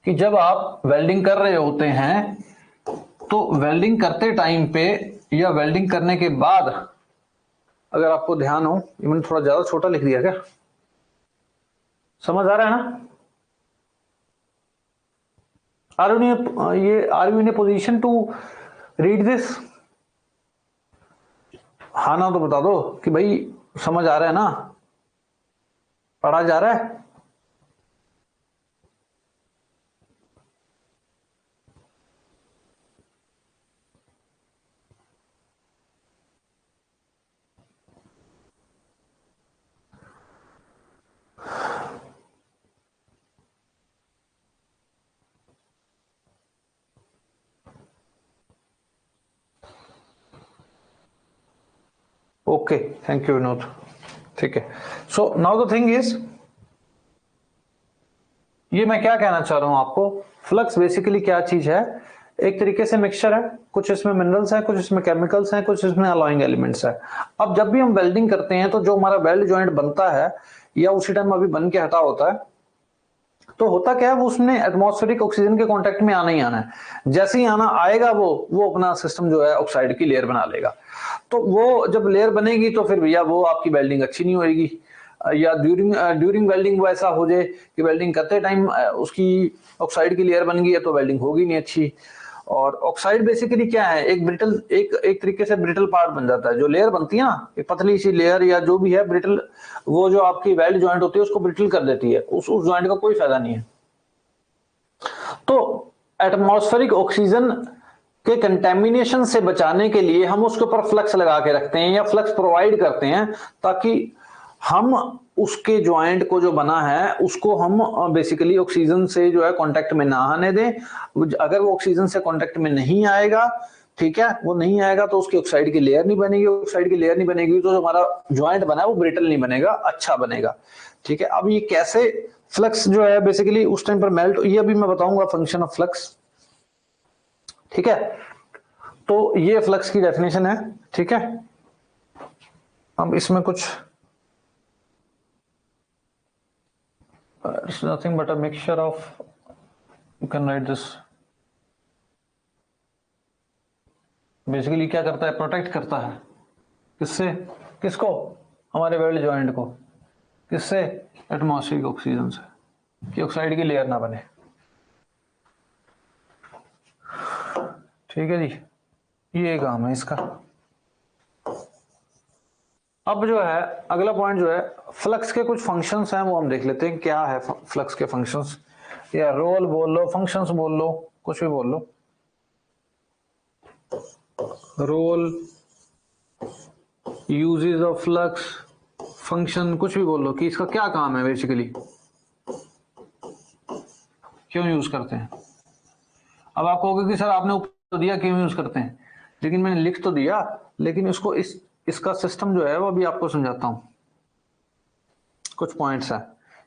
कि जब आप वेल्डिंग कर रहे होते हैं तो वेल्डिंग करते टाइम पे या वेल्डिंग करने के बाद, अगर आपको ध्यान हो, ये मैंने थोड़ा ज्यादा छोटा लिख दिया क्या, समझ आ रहा है ना, are you in a position to read this, हाँ ना तो बता दो कि भाई समझ आ रहा है ना, पढ़ा जा रहा है। ओके, थैंक यू विनोद, ठीक है। So now the thing is, ये मैं क्या कहना चाह रहा हूं आपको, फ्लक्स बेसिकली क्या चीज है, एक तरीके से मिक्सचर है, कुछ इसमें मिनरल्स हैं, कुछ इसमें केमिकल्स हैं, कुछ इसमें अलॉइंग एलिमेंट्स है। अब जब भी हम वेल्डिंग करते हैं तो जो हमारा वेल्ड जॉइंट बनता है या उसी टाइम अभी बन के हटा होता है, तो होता क्या है, वो उसने एटमॉस्फेरिक ऑक्सीजन के कांटेक्ट में आना ही आना है, जैसे ही आना आएगा वो अपना सिस्टम जो है ऑक्साइड की लेयर बना लेगा। तो वो जब लेयर बनेगी तो फिर भैया वो आपकी वेल्डिंग अच्छी नहीं होगी, या ड्यूरिंग वेल्डिंग वो ऐसा हो जाए कि वेल्डिंग करते टाइम उसकी ऑक्साइड की लेयर बन गई है तो वेल्डिंग होगी नहीं अच्छी। और ऑक्साइड बेसिकली क्या है, एक ब्रिटल, एक तरीके से ब्रिटल पार्ट बन जाता है, जो लेयर बनती है ना, एक पतली सी लेयर या जो भी है ब्रिटल, वो जो आपकी वेल्ड जॉइंट होती है उसको ब्रिटल कर देती है, उस जॉइंट का कोई फायदा नहीं है। तो एटमॉस्फेरिक ऑक्सीजन के कंटेमिनेशन से बचाने के लिए हम उसके ऊपर फ्लक्स लगा के रखते हैं या फ्लक्स प्रोवाइड करते हैं, ताकि हम उसके ज्वाइंट को जो बना है उसको हम बेसिकली ऑक्सीजन से जो है कांटेक्ट में ना आने दें। अगर वो ऑक्सीजन से कांटेक्ट में नहीं आएगा, ठीक है, वो नहीं आएगा तो उसकी ऑक्साइड की लेयर नहीं बनेगी, ऑक्साइड की लेयर नहीं बनेगी तो हमारा ज्वाइंट बना है वो ब्रिटल नहीं बनेगा, अच्छा बनेगा। ठीक है, अब ये कैसे फ्लक्स जो है बेसिकली उस टाइम पर मेल्ट, ये अभी मैं बताऊंगा फंक्शन ऑफ फ्लक्स। ठीक है, तो ये फ्लक्स की डेफिनेशन है। ठीक है, अब इसमें कुछ it's nothing but a mixture of, you can write this, basically क्या करता है, प्रोटेक्ट करता है। किससे, किसको, हमारे वेल्ड जॉइंट को। किससे, एटमॉस्फेरिक ऑक्सीजन से, कि ऑक्साइड की लेयर ना बने। ठीक है जी, ये काम है इसका। अब जो है अगला पॉइंट जो है, फ्लक्स के कुछ फंक्शंस हैं, वो हम देख लेते हैं क्या है फ्लक्स के फंक्शंस, या रोल बोल लो, फंक्शंस बोल लो, कुछ भी बोल लो। Role, uses of flux, function, कुछ भी बोल लो कि इसका क्या काम है बेसिकली, क्यों यूज करते हैं। अब आप कहोगे कि सर आपने ऊपर तो दिया क्यों यूज करते हैं, लेकिन मैंने लिख तो दिया, लेकिन इसको इसका सिस्टम जो है वो अभी आपको समझाता हूं। कुछ पॉइंट्स है,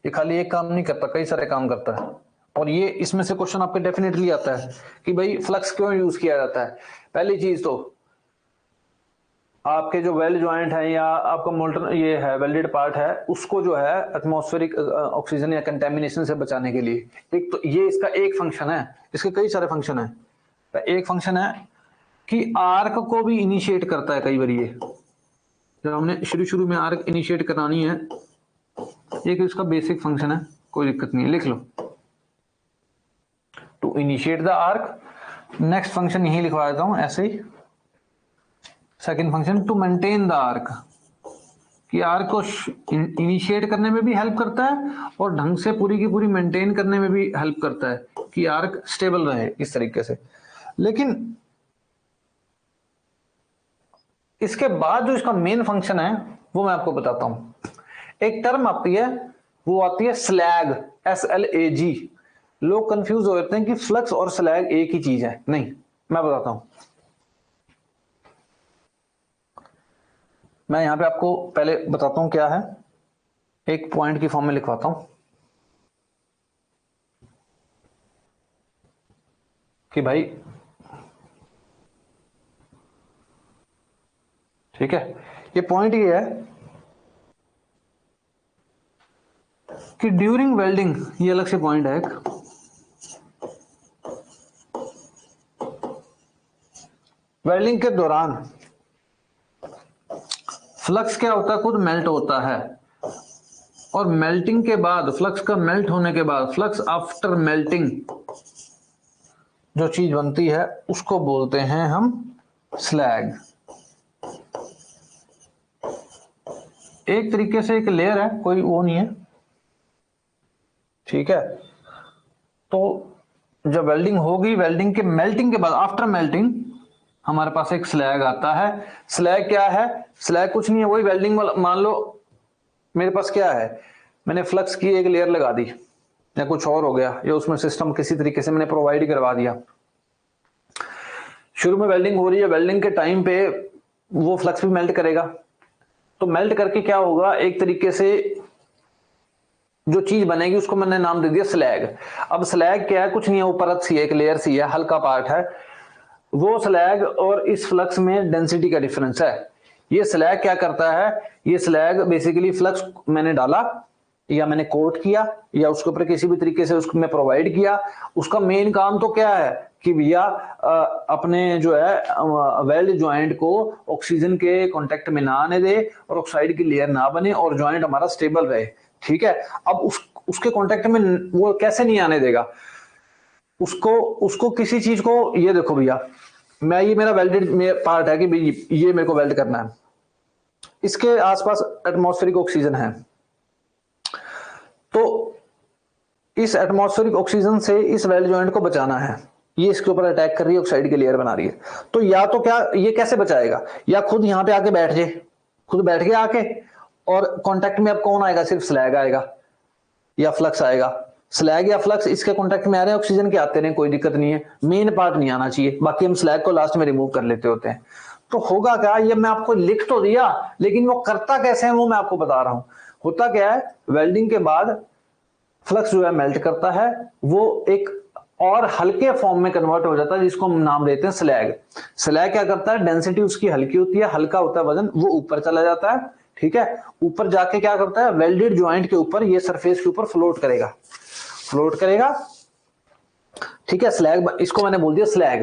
ये खाली एक काम नहीं करता, कई सारे काम करता है। और ये इसमें से क्वेश्चन आपके डेफिनेटली आता है कि भाई फ्लक्स क्यों यूज किया जाता है। पहली चीज तो आपके जो वेल्ड जॉइंट है या आपका मोल्टन ये है वेल्डेड पार्ट है, उसको जो है एटमॉस्फेरिक ऑक्सीजन या कंटेमिनेशन से बचाने के लिए। एक तो ये इसका एक फंक्शन है, इसके कई सारे फंक्शन है। एक फंक्शन है कि आर्क को भी इनिशिएट करता है कई बार। ये जब हमने शुरू में आर्क इनिशिएट करानी है, एक इसका बेसिक फंक्शन है, कोई दिक्कत नहीं है, लिख लो। To initiate the arc, next function यही लिखवा देता हूं ऐसे ही। Second function to maintain the arc, कि आर्क को इनिशिएट करने में भी हेल्प करता है और ढंग से पूरी की पूरी मेंटेन करने में भी हेल्प करता है कि आर्क स्टेबल रहे इस तरीके से। लेकिन इसके बाद जो इसका मेन फंक्शन है वो मैं आपको बताता हूं। एक टर्म आती है, वो आती है स्लैग, SLAG। लोग कंफ्यूज हो जाते हैं कि फ्लक्स और स्लैग एक ही चीज है, नहीं, मैं बताता हूं। मैं यहां पे आपको पहले बताता हूं क्या है, एक पॉइंट की फॉर्म में लिखवाता हूं कि भाई, ठीक है, ये पॉइंट ये है कि ड्यूरिंग वेल्डिंग, ये अलग से पॉइंट है एक, वेल्डिंग के दौरान फ्लक्स क्या होता है, खुद मेल्ट होता है। और मेल्टिंग के बाद, फ्लक्स का मेल्ट होने के बाद, फ्लक्स आफ्टर मेल्टिंग जो चीज बनती है उसको बोलते हैं हम स्लैग। एक तरीके से एक लेयर है, कोई वो नहीं है, ठीक है। तो जब वेल्डिंग होगी, वेल्डिंग के मेल्टिंग के बाद, आफ्टर मेल्टिंग, हमारे पास एक स्लैग आता है। स्लैग क्या है, स्लैग कुछ नहीं है, वही वेल्डिंग वाला। मान लो मेरे पास क्या है, मैंने फ्लक्स की एक लेयर लगा दी, या कुछ और हो गया, या उसमें सिस्टम किसी तरीके से मैंने प्रोवाइड करवा दिया। शुरू में वेल्डिंग हो रही है, वेल्डिंग के टाइम पे वो फ्लक्स भी मेल्ट करेगा। तो मेल्ट करके क्या होगा, एक तरीके से जो चीज बनेगी उसको मैंने नाम दे दिया स्लैग। अब स्लैग क्या है, कुछ नहीं है, वो परत सी है, एक लेयर सी है, हल्का पार्ट है। वो स्लैग और इस फ्लक्स में डेंसिटी का डिफरेंस है। ये स्लैग क्या करता है, ये स्लैग बेसिकली फ्लक्स मैंने डाला या मैंने कोट किया या उसके ऊपर किसी भी तरीके से उसको मैं प्रोवाइड किया, उसका मेन काम तो क्या है कि भैया अपने जो है वेल्ड जॉइंट को ऑक्सीजन के कांटेक्ट में ना आने दे और ऑक्साइड की लेयर ना बने और जॉइंट हमारा स्टेबल रहे, ठीक है। अब उसके कांटेक्ट में वो कैसे नहीं आने देगा, उसको किसी चीज को, ये देखो भैया, मैं ये मेरा वेल्डेड पार्ट है कि भाई ये मेरे को वेल्ड करना है, इसके आसपास एटमॉस्फेरिक ऑक्सीजन है, तो इस एटमॉस्फेरिक ऑक्सीजन से इस वेल्ड जॉइंट को बचाना है। ये इसके ऊपर अटैक कर रही है, ऑक्साइड की लेयर बना रही है। तो या तो क्या, ये कैसे बचाएगा, या खुद यहां पे आके बैठ जाए, खुद बैठ गया आके, और कांटेक्ट में अब कौन आएगा, सिर्फ स्लैग आएगा या फ्लक्स आएगा। स्लैग या फ्लक्स इसके कांटेक्ट में आ रहे हैं, ऑक्सीजन के आते रहे, कोई दिक्कत नहीं है, मेन पार्ट नहीं आना चाहिए, बाकी हम स्लैग को लास्ट में रिमूव कर लेते होते हैं। तो होगा क्या, ये मैं आपको लिख तो दिया, लेकिन वो करता कैसे है वो मैं आपको बता रहा हूं। होता क्या है, वेल्डिंग के बाद फ्लक्स जो है मेल्ट करता है, वो एक और हल्के फॉर्म में कन्वर्ट हो जाता है, जिसको हम नाम देते हैं स्लैग। स्लैग क्या करता है, डेंसिटी उसकी हल्की होती है, हल्का होता है वजन, वो ऊपर चला जाता है, ठीक है। ऊपर जाके क्या करता है, वेल्डेड जॉइंट के ऊपर, ये सरफेस के ऊपर फ्लोट करेगा, फ्लोट करेगा, ठीक है। स्लैग, इसको मैंने बोल दिया स्लैग।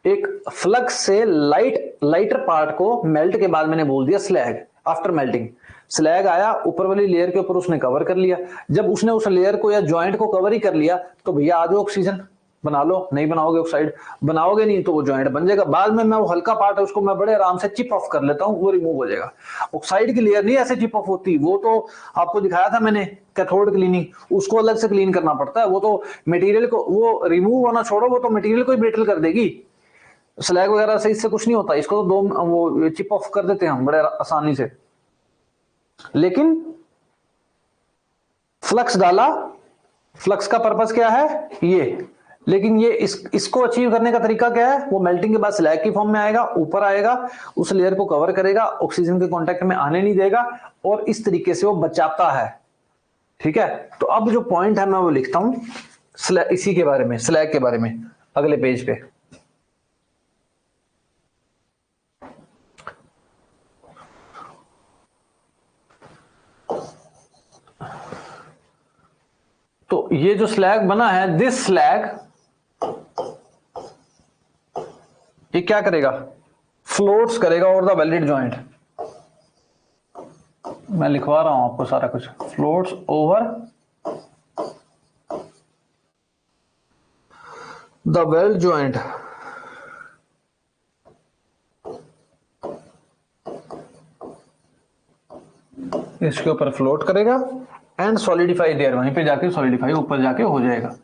एक फ्लक्स से लाइटर पार्ट को मेल्ट के बाद मैंने बोल दिया स्लैग। आफ्टर मेल्टिंग स्लैग आया, ऊपर वाली लेयर के ऊपर उसने कवर कर लिया। जब उसने उस लेयर को या जॉइंट को कवर ही कर लिया तो भैया आ जाओ ऑक्सीजन बना लो, नहीं बनाओगे ऑक्साइड, बनाओगे नहीं तो वो जॉइंट बन जाएगा। बाद में मैं वो हल्का पार्ट है उसको मैं बड़े आराम से चिप ऑफ कर लेता हूं, वो रिमूव हो जाएगा। ऑक्साइड की लेयर नहीं ऐसे चिप ऑफ होती, वो तो आपको दिखाया था मैंने कैथोड क्लीनिंग, उसको अलग से क्लीन करना पड़ता है। वो तो मटेरियल को वो रिमूव होना छोड़ो, वो तो मटेरियल को ही ब्रिटल कर देगी। स्लैग वगैरह से इससे कुछ नहीं होता, इसको तो दो वो चिप ऑफ कर देते हैं हम बड़े आसानी से। लेकिन फ्लक्स डाला, फ्लक्स का पर्पस क्या है ये, लेकिन ये इसको अचीव करने का तरीका क्या है, वो मेल्टिंग के बाद स्लैग की फॉर्म में आएगा, ऊपर आएगा, उस लेयर को कवर करेगा, ऑक्सीजन के कांटेक्ट में आने नहीं देगा, और इस तरीके से वो बचाता है। ठीक है, तो अब जो पॉइंट है मैं वो लिखता हूं इसी के बारे में, स्लैग के बारे में, अगले पेज पे। तो ये जो स्लैग बना है, दिस स्लैग, ये क्या करेगा, फ्लोट्स करेगा ओवर द वेल्डेड जॉइंट। मैं लिखवा रहा हूं आपको सारा कुछ, floats over the weld joint, इसके ऊपर फ्लोट करेगा एंड सॉलिडिफाई देयर, वहीं पे जाके सॉलिडिफाई ऊपर जाके हो जाएगा,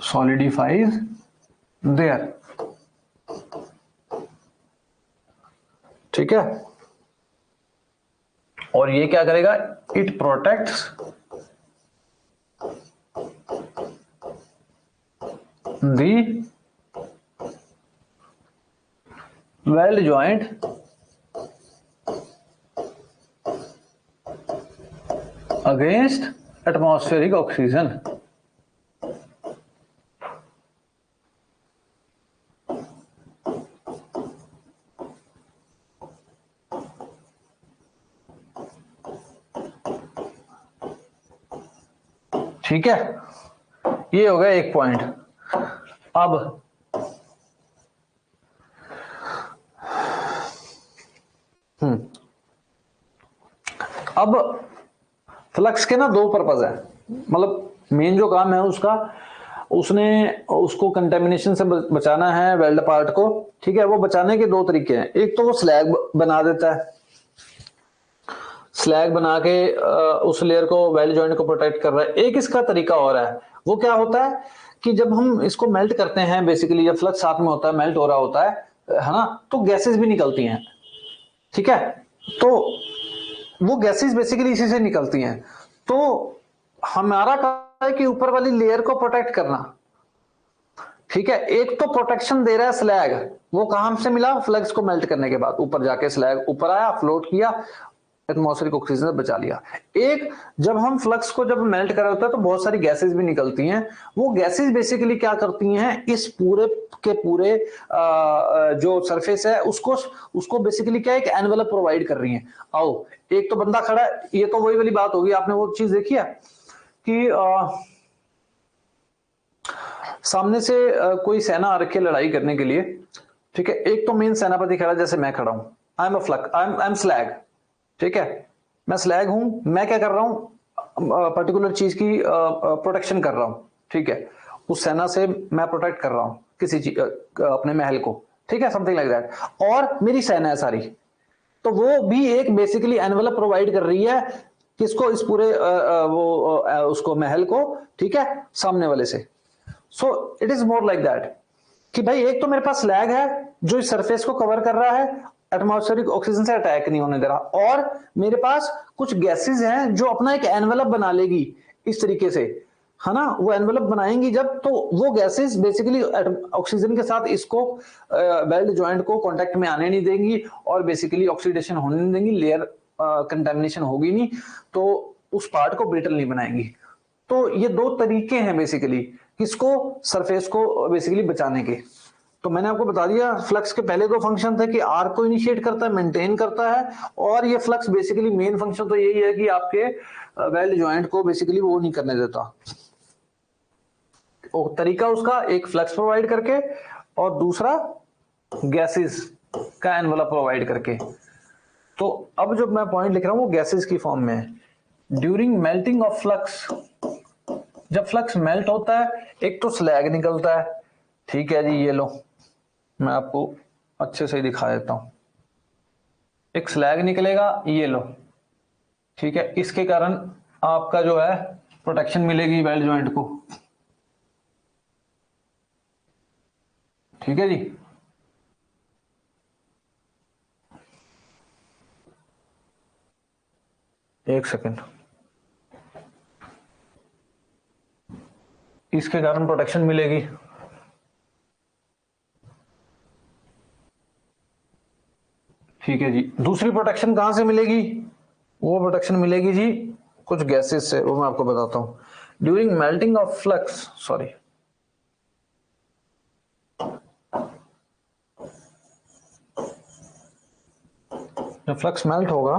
सॉलिडिफाइज देयर। ठीक है, और ये क्या करेगा, it protects the weld joint against atmospheric oxygen. ठीक है, ये हो गया एक पॉइंट। अब फ्लक्स के ना दो पर्पज है, मतलब मेन जो काम है उसका, उसने उसको कंटेमिनेशन से बचाना है वेल्ड पार्ट को। ठीक है, वो बचाने के दो तरीके हैं, एक तो वो स्लैग बना देता है, स्लैग बना के उस लेयर को, वेल्ड जॉइंट को प्रोटेक्ट कर रहा है। एक इसका तरीका और है, वो क्या होता है कि जब हम इसको मेल्ट करते हैं, बेसिकली जब फ्लक्स साथ में होता है, मेल्ट हो रहा होता है ना, तो गैसेस भी निकलती हैं। ठीक है, तो वो गैसेस बेसिकली इसी से निकलती हैं। तो हमारा काम है कि ऊपर वाली लेयर को प्रोटेक्ट करना। ठीक है, एक तो प्रोटेक्शन दे रहा है स्लैग, वो कहां से मिला, फ्लक्स को मेल्ट करने के बाद ऊपर जाके स्लैग ऊपर आया, फ्लोट किया, एटमॉस्फेरिक ऑक्सीजन से बचा लिया। एक, जब हम फ्लक्स को जब मेल्ट कर रहे होता है तो बहुत सारी गैसेस भी निकलती हैं। वो गैसेस बेसिकली क्या करती हैं, इस पूरे के पूरे जो सरफेस है उसको बेसिकली क्या, एक एनवेलप प्रोवाइड कर रही हैं। आओ, एक तो बंदा खड़ा है, ये तो वही वाली बात होगी, आपने वो चीज देखी है कि सामने से कोई सेना आ रखी है लड़ाई करने के लिए। ठीक है, एक तो मेन सेनापति खड़ा है, जैसे मैं खड़ा हूं, I am a flux, I am slag. ठीक है, मैं स्लैग हूं, मैं क्या कर रहा हूं, पर्टिकुलर चीज की प्रोटेक्शन कर रहा हूं। ठीक है, उस सेना से मैं प्रोटेक्ट कर रहा हूं किसी चीज, अपने महल को। ठीक है, समथिंग लाइक दैट, और मेरी सेना है सारी, तो वो भी एक बेसिकली एनवेलप प्रोवाइड कर रही है किसको, इस पूरे उसको महल को। ठीक है, सामने वाले से। So it is more like that कि भाई एक तो मेरे पास स्लैग है जो इस सरफेस को कवर कर रहा है, एटमॉस्फेरिक ऑक्सीजन से अटैक नहीं होने दे रहा, और मेरे पास कुछ गैसेस हैं जो अपना एक एनवेलप बना लेगी इस तरीके से, है ना। वो एनवेलप बनाएंगी जब, तो वो गैसेस बेसिकली ऑक्सीजन के साथ इसको वेल्ड जॉइंट को कांटेक्ट में आने नहीं देंगी, और बेसिकली ऑक्सीडेशन होने नहीं देंगी, लेयर कंटेमिनेशन होगी नहीं, तो उस पार्ट को ब्रिटल नहीं बनाएंगी। तो ये दो तरीके हैं बेसिकली किसको, सरफेस को बेसिकली बचाने के। तो मैंने आपको बता दिया, फ्लक्स के पहले दो फंक्शन थे कि आर्क को इनिशिएट करता है, मेंटेन करता है, और ये फ्लक्स बेसिकली मेन फंक्शन तो यही है कि आपके वेल्ड जॉइंट को बेसिकली वो नहीं करने देता, तरीका उसका एक फ्लक्स प्रोवाइड करके और दूसरा गैसेस का एनवलप प्रोवाइड करके। तो अब जब मैं पॉइंट लिख रहा हूं वो गैसेस की फॉर्म में है। ड्यूरिंग मेल्टिंग ऑफ फ्लक्स, जब फ्लक्स मेल्ट होता है एक तो स्लैग निकलता है, ठीक है जी, ये लो मैं आपको अच्छे से दिखा देता हूं। एक स्लैग निकलेगा, ये लो, ठीक है, इसके कारण आपका जो है प्रोटेक्शन मिलेगी वेल्ड जॉइंट को, ठीक है जी। एक सेकेंड, इसके कारण प्रोटेक्शन मिलेगी। ठीक है जी, दूसरी प्रोटेक्शन कहां से मिलेगी? वो प्रोटेक्शन मिलेगी जी कुछ गैसेस से, वो मैं आपको बताता हूं। During melting of flux, sorry, जब फ्लक्स मेल्ट होगा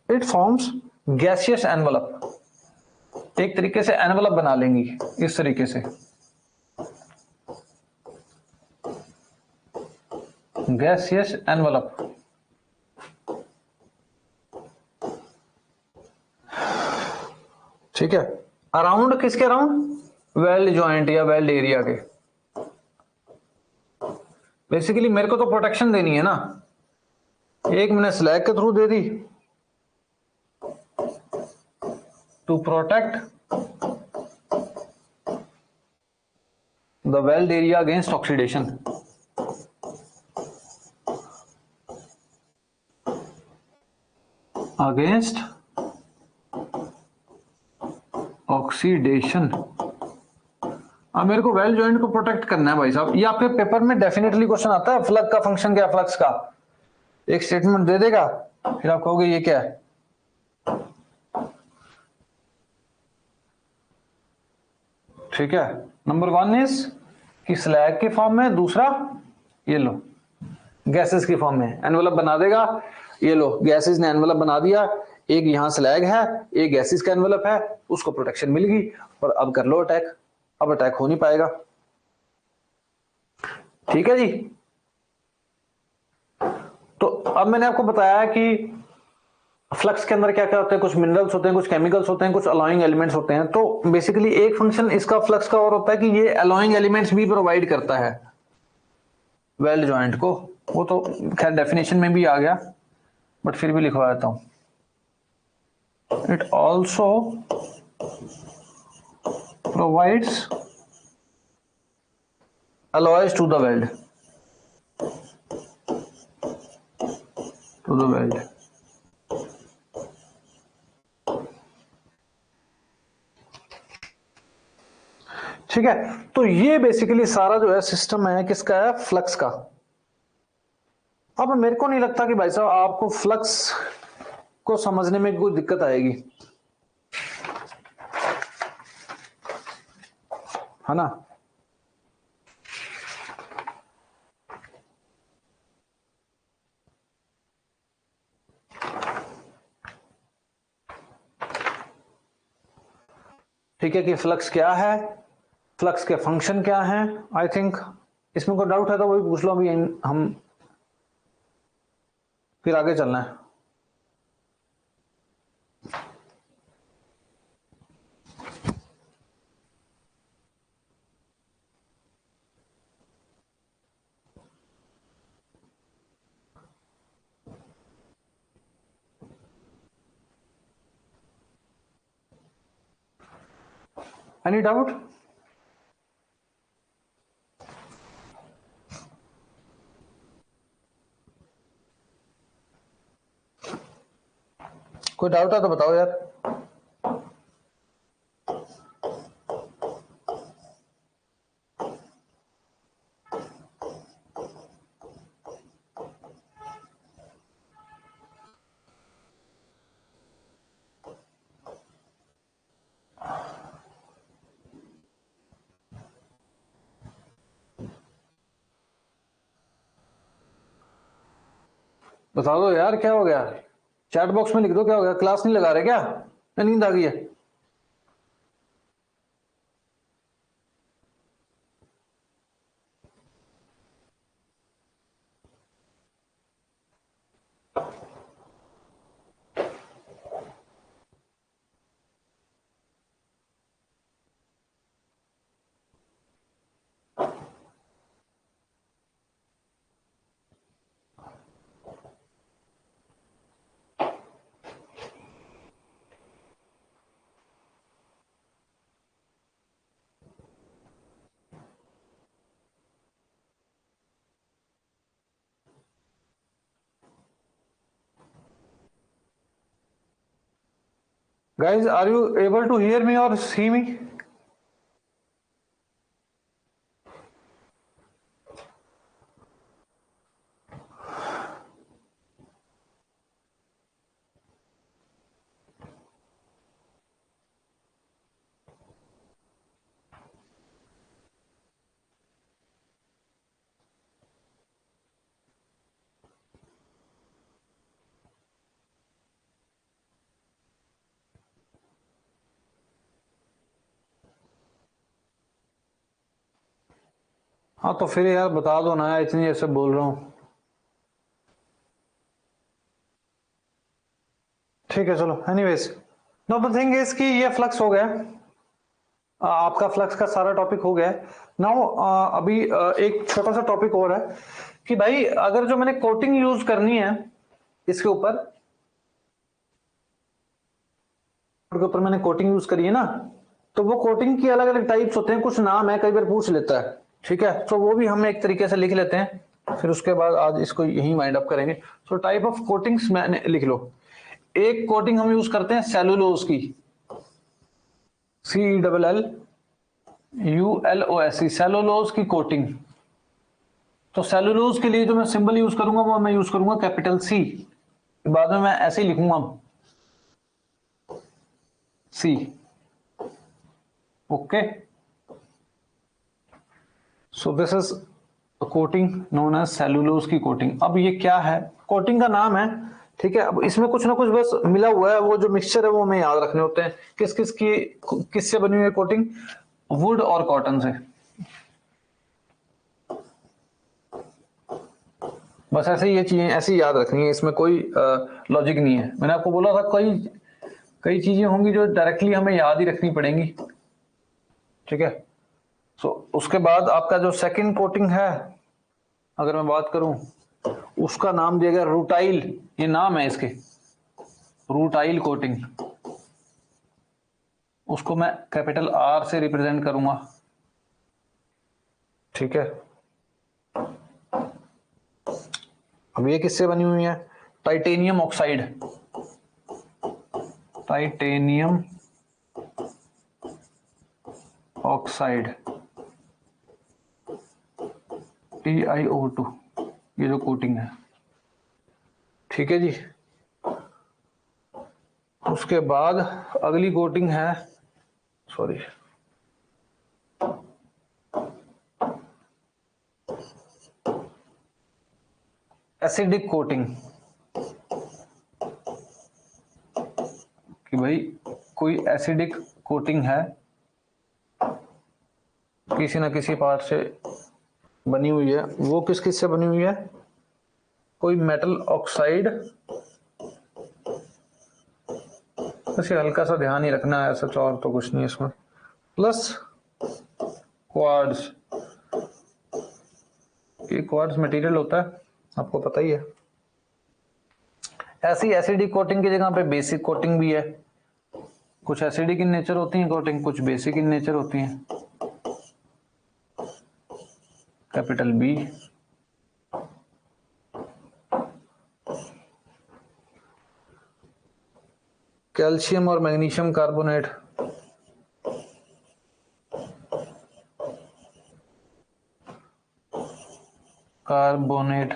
इट फॉर्म्स गैसियस एनवलप, एक तरीके से एनवलप बना लेंगी इस तरीके से, गैसियस एनवलप। ठीक है, अराउंड किसके अराउंड? वेल्ड जॉइंट या वेल्ड एरिया के। बेसिकली मेरे को तो प्रोटेक्शन देनी है ना, एक मैंने स्लैग के थ्रू दे दी to protect the weld area against oxidation, against oxidation. अब मेरे को वेल्ड जॉइंट को प्रोटेक्ट करना है भाई साहब। ये आपके पेपर में डेफिनेटली क्वेश्चन आता है, फ्लक्स का फंक्शन क्या है, फ्लक्स का एक स्टेटमेंट दे देगा, फिर आप कहोगे ये क्या है। ठीक है, नंबर 1 इज कि स्लैग के फॉर्म में, दूसरा ये लो गैसेस की फॉर्म में एनवलप बना देगा। ये लो गैसेस ने एनवलप बना दिया, एक यहां स्लैग है एक गैसेस का एनवलप है, उसको प्रोटेक्शन मिल गई। और अब कर लो अटैक, अब अटैक हो नहीं पाएगा। ठीक है जी। तो अब मैंने आपको बताया कि फ्लक्स के अंदर क्या क्या होते हैं, कुछ मिनरल्स होते हैं, कुछ केमिकल्स होते हैं, कुछ अलॉइंग एलिमेंट्स होते हैं। तो बेसिकली एक फंक्शन इसका फ्लक्स का और होता है कि ये अलॉइंग एलिमेंट्स भी प्रोवाइड करता है वेल्ड जॉइंट को। वो तो खैर डेफिनेशन में भी आ गया, बट फिर भी लिखवा देता हूं। It also provides alloys to the weld, to the weld। ठीक है, तो ये बेसिकली सारा जो है सिस्टम है किसका है, फ्लक्स का। अब मेरे को नहीं लगता कि भाई साहब आपको फ्लक्स को समझने में कोई दिक्कत आएगी, है ना। ठीक है, कि फ्लक्स क्या है, फ्लक्स के फंक्शन क्या है। आई थिंक इसमें कोई डाउट है तो वही पूछ लो, अभी हम फिर आगे चलना है। Any doubt? कोई डाउट है तो बताओ यार। बता दो यार, क्या हो गया? चैट बॉक्स में लिख दो क्या हो गया, क्लास नहीं लगा रहे क्या, नींद आ गई है? Guys, are you able to hear me or see me? हाँ तो फिर यार बता दो ना, इतनी ऐसे बोल रहा हूँ। ठीक है चलो, anyways know the thing is कि ये फ्लक्स हो गया, आपका फ्लक्स का सारा टॉपिक हो गया। नाउ अभी एक छोटा सा टॉपिक और है कि भाई अगर जो मैंने कोटिंग यूज करनी है इसके ऊपर मैंने कोटिंग यूज करी है ना, तो वो कोटिंग की अलग अलग टाइप्स होते हैं, कुछ नाम है, कई बार पूछ लेता है। ठीक है, तो वो भी हम एक तरीके से लिख लेते हैं, फिर उसके बाद आज इसको यही वाइंड अप करेंगे। सो टाइप ऑफ कोटिंग्स मैंने लिख लो। एक कोटिंग हम यूज करते हैं सेलुलोज की, CELLULOS, सेलुलोज की कोटिंग। तो सेलुलोज के लिए जो मैं सिंबल यूज करूंगा वो मैं यूज करूंगा कैपिटल C। बाद में मैं ऐसे ही लिखूंगा C। Okay, so this is coating known as cellulose की कोटिंग। अब ये क्या है, कोटिंग का नाम है। ठीक है, अब इसमें कुछ ना कुछ बस मिला हुआ है, वो जो मिक्सचर है वो हमें याद रखने होते हैं। किस किस की, किससे बनी हुई है कोटिंग? वुड और कॉटन से। बस ऐसे ही ये चीजें ऐसे ही याद रखनी है, इसमें कोई लॉजिक नहीं है। मैंने आपको बोला था कई कई चीजें होंगी जो डायरेक्टली हमें याद ही रखनी पड़ेंगी। ठीक है, सो उसके बाद आपका जो सेकंड कोटिंग है, अगर मैं बात करूं, उसका नाम दिया गया रूटाइल। ये नाम है इसके, रूटाइल कोटिंग। उसको मैं कैपिटल R से रिप्रेजेंट करूंगा। ठीक है, अब ये किससे बनी हुई है? Titanium oxide, titanium oxide TiO2, ये जो कोटिंग है। ठीक है जी, उसके बाद अगली कोटिंग है, सॉरी, एसिडिक कोटिंग। कि भाई कोई एसिडिक कोटिंग है, किसी ना किसी पार्ट से बनी हुई है। वो किस किस से बनी हुई है? कोई मेटल ऑक्साइड, बस ये हल्का सा ध्यान ही रखना है, सच और तो कुछ नहीं इसमें, प्लस क्वार्ट्ज। ये क्वार्ट्ज मटेरियल होता है, आपको पता ही है। ऐसी एसिडिक कोटिंग की जगह पे बेसिक कोटिंग भी है। कुछ एसिडिक इन नेचर होती है कोटिंग, कुछ बेसिक इन नेचर होती हैं। Capital B। कैल्शियम और magnesium carbonate, carbonate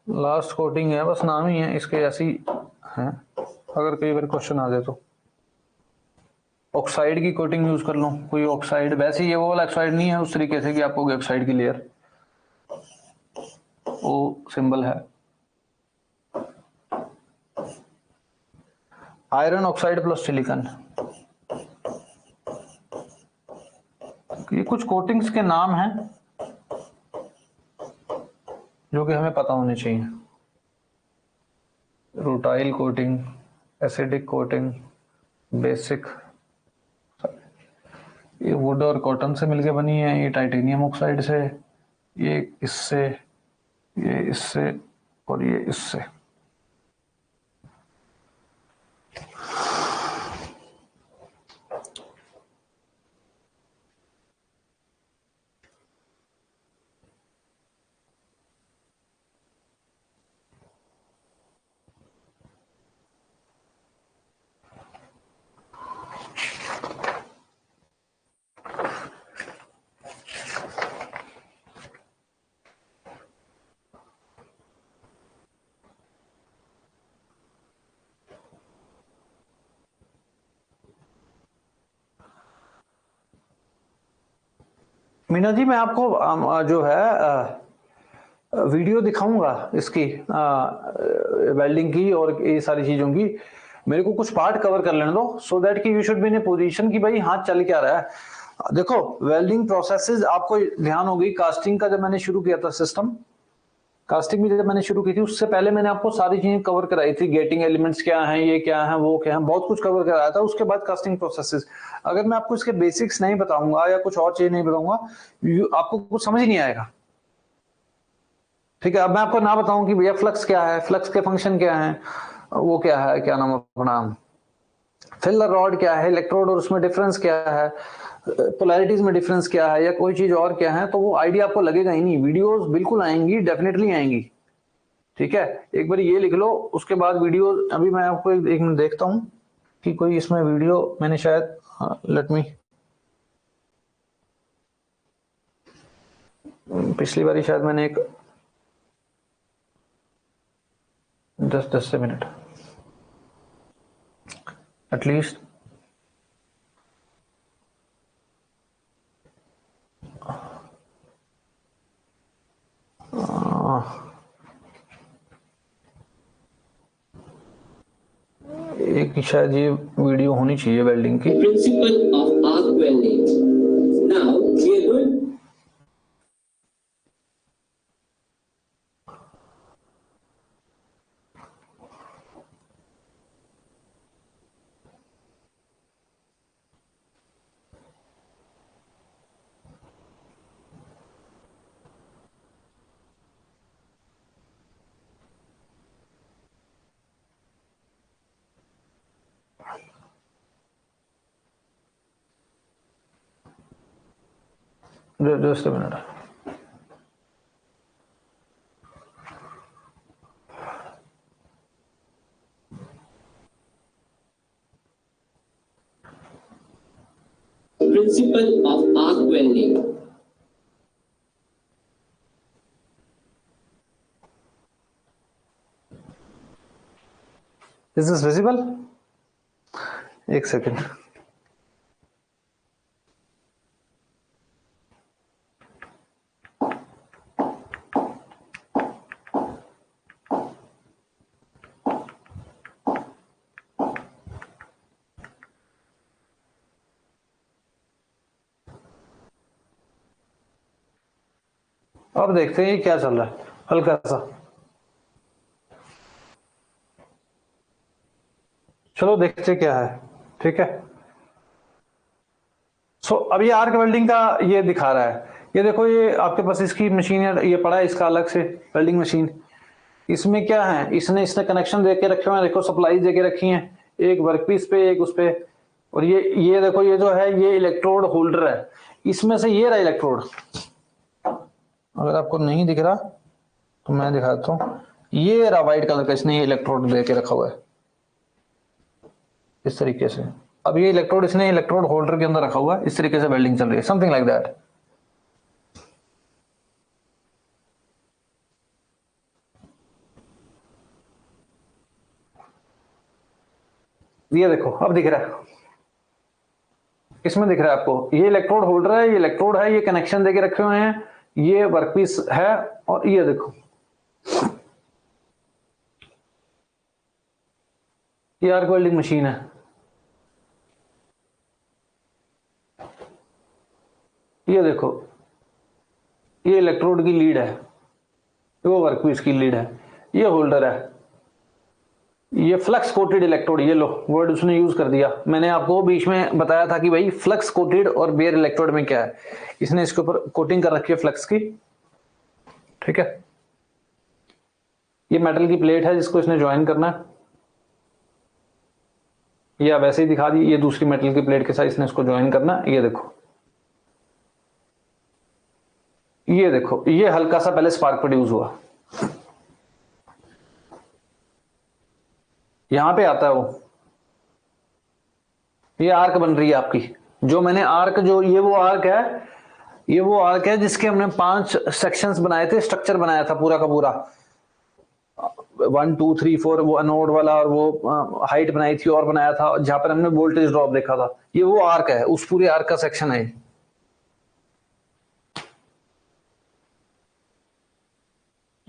last coating है, बस नाम ही है इसके ऐसी है, अगर कई बार क्वेश्चन आ जाए तो। ऑक्साइड की कोटिंग यूज कर लो, कोई ऑक्साइड, वैसे ये वो वाला ऑक्साइड नहीं है उस तरीके से कि आपको ऑक्साइड की लेयर, वो सिंबल है। आयरन ऑक्साइड प्लस सिलिकॉन, ये कुछ कोटिंग्स के नाम हैं जो कि हमें पता होने चाहिए। Rutile coating, acidic coating, basic. ये वुड और कॉटन से मिलके बनी है, ये टाइटेनियम ऑक्साइड से, ये इससे, ये इससे, और ये इससे। मीना जी मैं आपको जो है वीडियो दिखाऊंगा इसकी वेल्डिंग की और ये सारी चीजों की। मेरे को कुछ पार्ट कवर कर लेने दो सो दैट कि you should be in a position कि भाई हाथ चल क्या रहा है। देखो वेल्डिंग प्रोसेसेस आपको ध्यान होगी, कास्टिंग का जब मैंने शुरू किया था सिस्टम, कास्टिंग भी जब मैंने शुरू की थी उससे पहले मैंने आपको सारी चीजें कवर कराई थी, गेटिंग एलिमेंट्स क्या हैं, ये क्या है, वो क्या है, बहुत कुछ कवर कराया था। उसके बाद कास्टिंग प्रोसेसेस, अगर मैं आपको इसके बेसिक्स नहीं बताऊंगा या कुछ और चीज नहीं बताऊंगा आपको कुछ समझ ही नहीं आएगा। ठीक है, अब मैं आपको ना बताऊं कि भैया फ्लक्स क्या है, फ्लक्स के फंक्शन क्या है, वो क्या है, क्या नाम अपना फिलर रॉड क्या है, इलेक्ट्रोड और उसमें डिफरेंस क्या है, पोलैरिटीज में डिफरेंस क्या है, या कोई चीज और क्या है, तो वो आइडिया आपको लगेगा ही नहीं। वीडियोस बिल्कुल आएंगी, डेफिनेटली आएंगी। ठीक है, एक बार ये लिख लो, उसके बाद वीडियो अभी मैं आपको एक मिनट देखता हूँ कि कोई इसमें वीडियो मैंने शायद, लेट मी, पिछली बारी शायद मैंने एक 10 से मिनट एटलीस्ट एक शायद ये वीडियो होनी चाहिए वेल्डिंग की। Principle of arc welding. Now we are going just a minute. Principle of arc welding. Is this visible? एक सेकेंड। अब देखते हैं ये क्या चल रहा है, हल्का सा। चलो देखते क्या है। ठीक है, सो अब ये आर्क वेल्डिंग का ये दिखा रहा है। ये देखो, ये आपके पास इसकी मशीन है, ये पड़ा है इसका अलग से वेल्डिंग मशीन। इसमें क्या है, इसने कनेक्शन दे के रखे हुए हैं, देखो सप्लाई दे के रखी है, एक वर्कपीस पे एक उस पे। और ये देखो, ये जो है ये इलेक्ट्रोड होल्डर है, इसमें से ये रहा इलेक्ट्रोड। अगर आपको नहीं दिख रहा तो मैं दिखाता हूँ, ये रहा व्हाइट कलर का, इसने ये इलेक्ट्रोड दे के रखा हुआ है इस तरीके से। अब ये इलेक्ट्रोड इसने इलेक्ट्रोड होल्डर के अंदर रखा हुआ है, इस तरीके से वेल्डिंग चल रही है, समथिंग लाइक दैट। ये देखो अब दिख रहा है, इसमें दिख रहा है आपको, ये इलेक्ट्रोड होल्डर है, ये इलेक्ट्रोड है, ये कनेक्शन देके रखे हुए हैं, ये वर्कपीस है, और ये देखो ये आर्क वेल्डिंग मशीन है। ये देखो, ये इलेक्ट्रोड की लीड है, वो वर्कपीस की लीड है, ये होल्डर है, ये फ्लक्स कोटेड इलेक्ट्रोड, ये लो वर्ड उसने यूज कर दिया। मैंने आपको बीच में बताया था कि भाई फ्लक्स कोटेड और बेयर इलेक्ट्रोड में क्या है, इसने इसके ऊपर कोटिंग कर रखी है फ्लक्स की। ठीक है, ये मेटल की प्लेट है जिसको इसने ज्वाइन करना है, या वैसे ही दिखा दी, ये दूसरी मेटल की प्लेट के साथ इसने इसको ज्वाइन करना है। ये देखो, ये देखो, ये हल्का सा पहले स्पार्क प्रोड्यूस हुआ, यहां पे आता है वो, ये आर्क बन रही है आपकी। जो मैंने आर्क, जो ये वो आर्क है, ये वो आर्क है जिसके हमने 5 सेक्शंस बनाए थे, स्ट्रक्चर बनाया था पूरा का पूरा, 1 2 3 4, वो एनोड वाला, और वो हाइट बनाई थी और बनाया था जहां पर हमने वोल्टेज ड्रॉप देखा था। ये वो आर्क है, उस पूरे आर्क का सेक्शन है।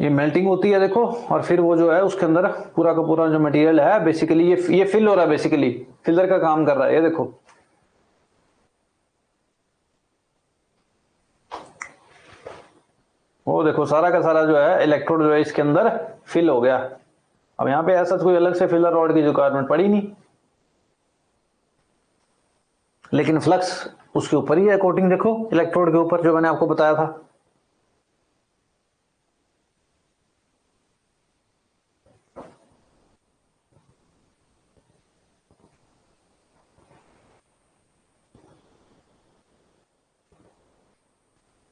ये मेल्टिंग होती है देखो, और फिर वो जो है उसके अंदर पूरा का पूरा जो मटेरियल है बेसिकली ये फिल हो रहा है, बेसिकली फिलर का काम कर रहा है। ये देखो वो देखो सारा का सारा जो है इलेक्ट्रोड जो है इसके अंदर फिल हो गया। अब यहाँ पे ऐसा कोई अलग से फिलर रॉड की रिक्वायरमेंट पड़ी नहीं, लेकिन फ्लक्स उसके ऊपर ही है कोटिंग, देखो इलेक्ट्रोड के ऊपर जो मैंने आपको बताया था।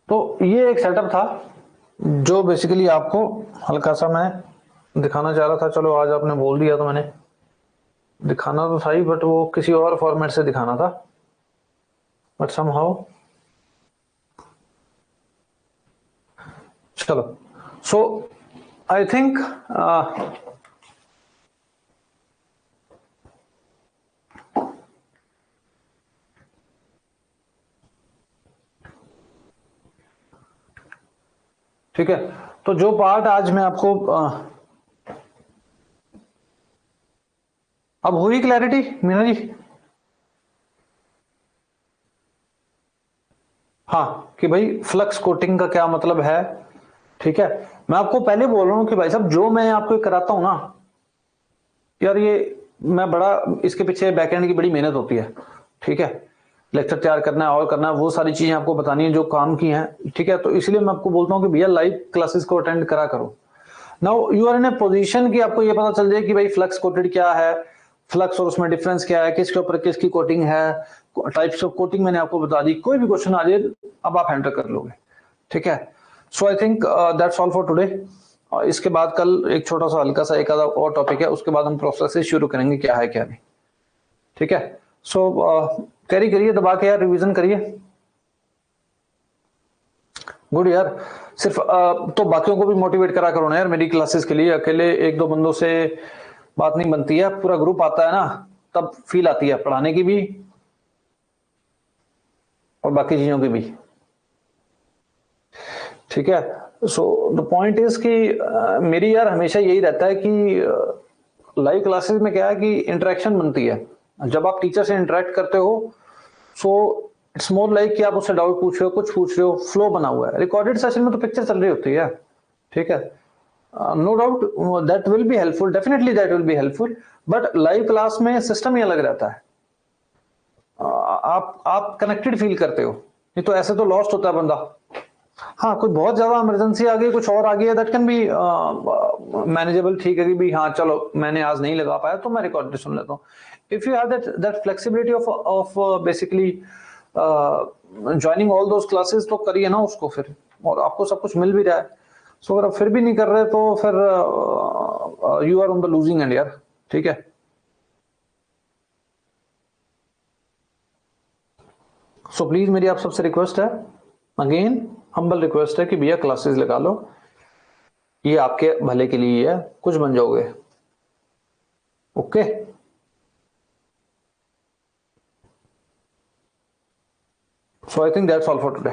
तो ये एक सेटअप था जो बेसिकली आपको हल्का सा मैं दिखाना चाह रहा था। चलो आज आपने बोल दिया तो मैंने दिखाना तो था ही, बट वो किसी और फॉर्मेट से दिखाना था, बट समहाउ चलो। सो आई थिंक ठीक है। तो जो पार्ट आज मैं आपको अब हुई क्लैरिटी मीना जी? हाँ, कि भाई फ्लक्स कोटिंग का क्या मतलब है। ठीक है, मैं आपको पहले बोल रहा हूं कि भाई साहब जो मैं आपको कराता हूं ना यार, ये मैं बड़ा इसके पीछे बैकएंड की बड़ी मेहनत होती है। ठीक है, लेक्चर तैयार करना है और करना है, वो सारी चीजें आपको बतानी है जो काम की हैं। ठीक है, तो इसलिए मैं आपको बोलता हूं कि भैया लाइव क्लासेस को अटेंड करा करो। Now you are in a position कि आपको ये पता चल जाए कि भाई फ्लक्स कोटेड क्या है, फ्लक्स और उसमें डिफरेंस क्या है, किसके ऊपर किसकी कोटिंग है, टाइप्स ऑफ कोटिंग मैंने आपको बता दी। कोई भी क्वेश्चन आ जाए अब आप हैंडल कर लोगे। ठीक है, so I think that's all for today. इसके बाद कल एक छोटा सा हल्का सा एक आधा और टॉपिक है, उसके बाद हम प्रोसेस से शुरू करेंगे क्या है क्या नहीं। ठीक है, सो कैरी करिए दबा के यार, रिवीजन करिए। गुड यार। सिर्फ तो बाकियों को भी मोटिवेट करा करो ना यार मेरी क्लासेस के लिए। अकेले एक दो बंदों से बात नहीं बनती है, पूरा ग्रुप आता है ना तब फील आती है पढ़ाने की भी और बाकी चीजों की भी। ठीक है, सो द पॉइंट इज कि मेरी यार हमेशा यही रहता है कि लाइव क्लासेस में क्या है कि इंटरेक्शन बनती है। जब आप टीचर से इंटरेक्ट करते हो सो इट्स मोर लाइक कि आप उससे डाउट पूछ रहे हो, कुछ पूछ रहे हो, फ्लो बना हुआ है। रिकॉर्डेड सेशन में तो पिक्चर चल रही होती है। ठीक है, no doubt that will be helpful, definitely that will be helpful, but live class में सिस्टम ही अलग रहता है। आप कनेक्टेड फील करते हो, नहीं तो ऐसे तो लॉस्ट होता है बंदा। हाँ, कोई बहुत ज्यादा इमरजेंसी आ गई, कुछ और आ गया, दैट कैन बी मैनेजेबल। ठीक है कि भी हाँ चलो मैंने आज नहीं लगा पाया तो मैं रिकॉर्ड सुन लेता हूँ। If you have that flexibility of basically joining all those classes, तो करिए ना उसको फिर, और आपको सब कुछ मिल भी रहा है। सो अगर आप फिर भी नहीं कर रहे तो फिर you are on the losing end यार। ठीक है, सो प्लीज मेरी आप सबसे रिक्वेस्ट है, अगेन हम्बल रिक्वेस्ट है कि भैया क्लासेस लगा लो, ये आपके भले के लिए है, कुछ बन जाओगे। Okay, so I think that's all for today.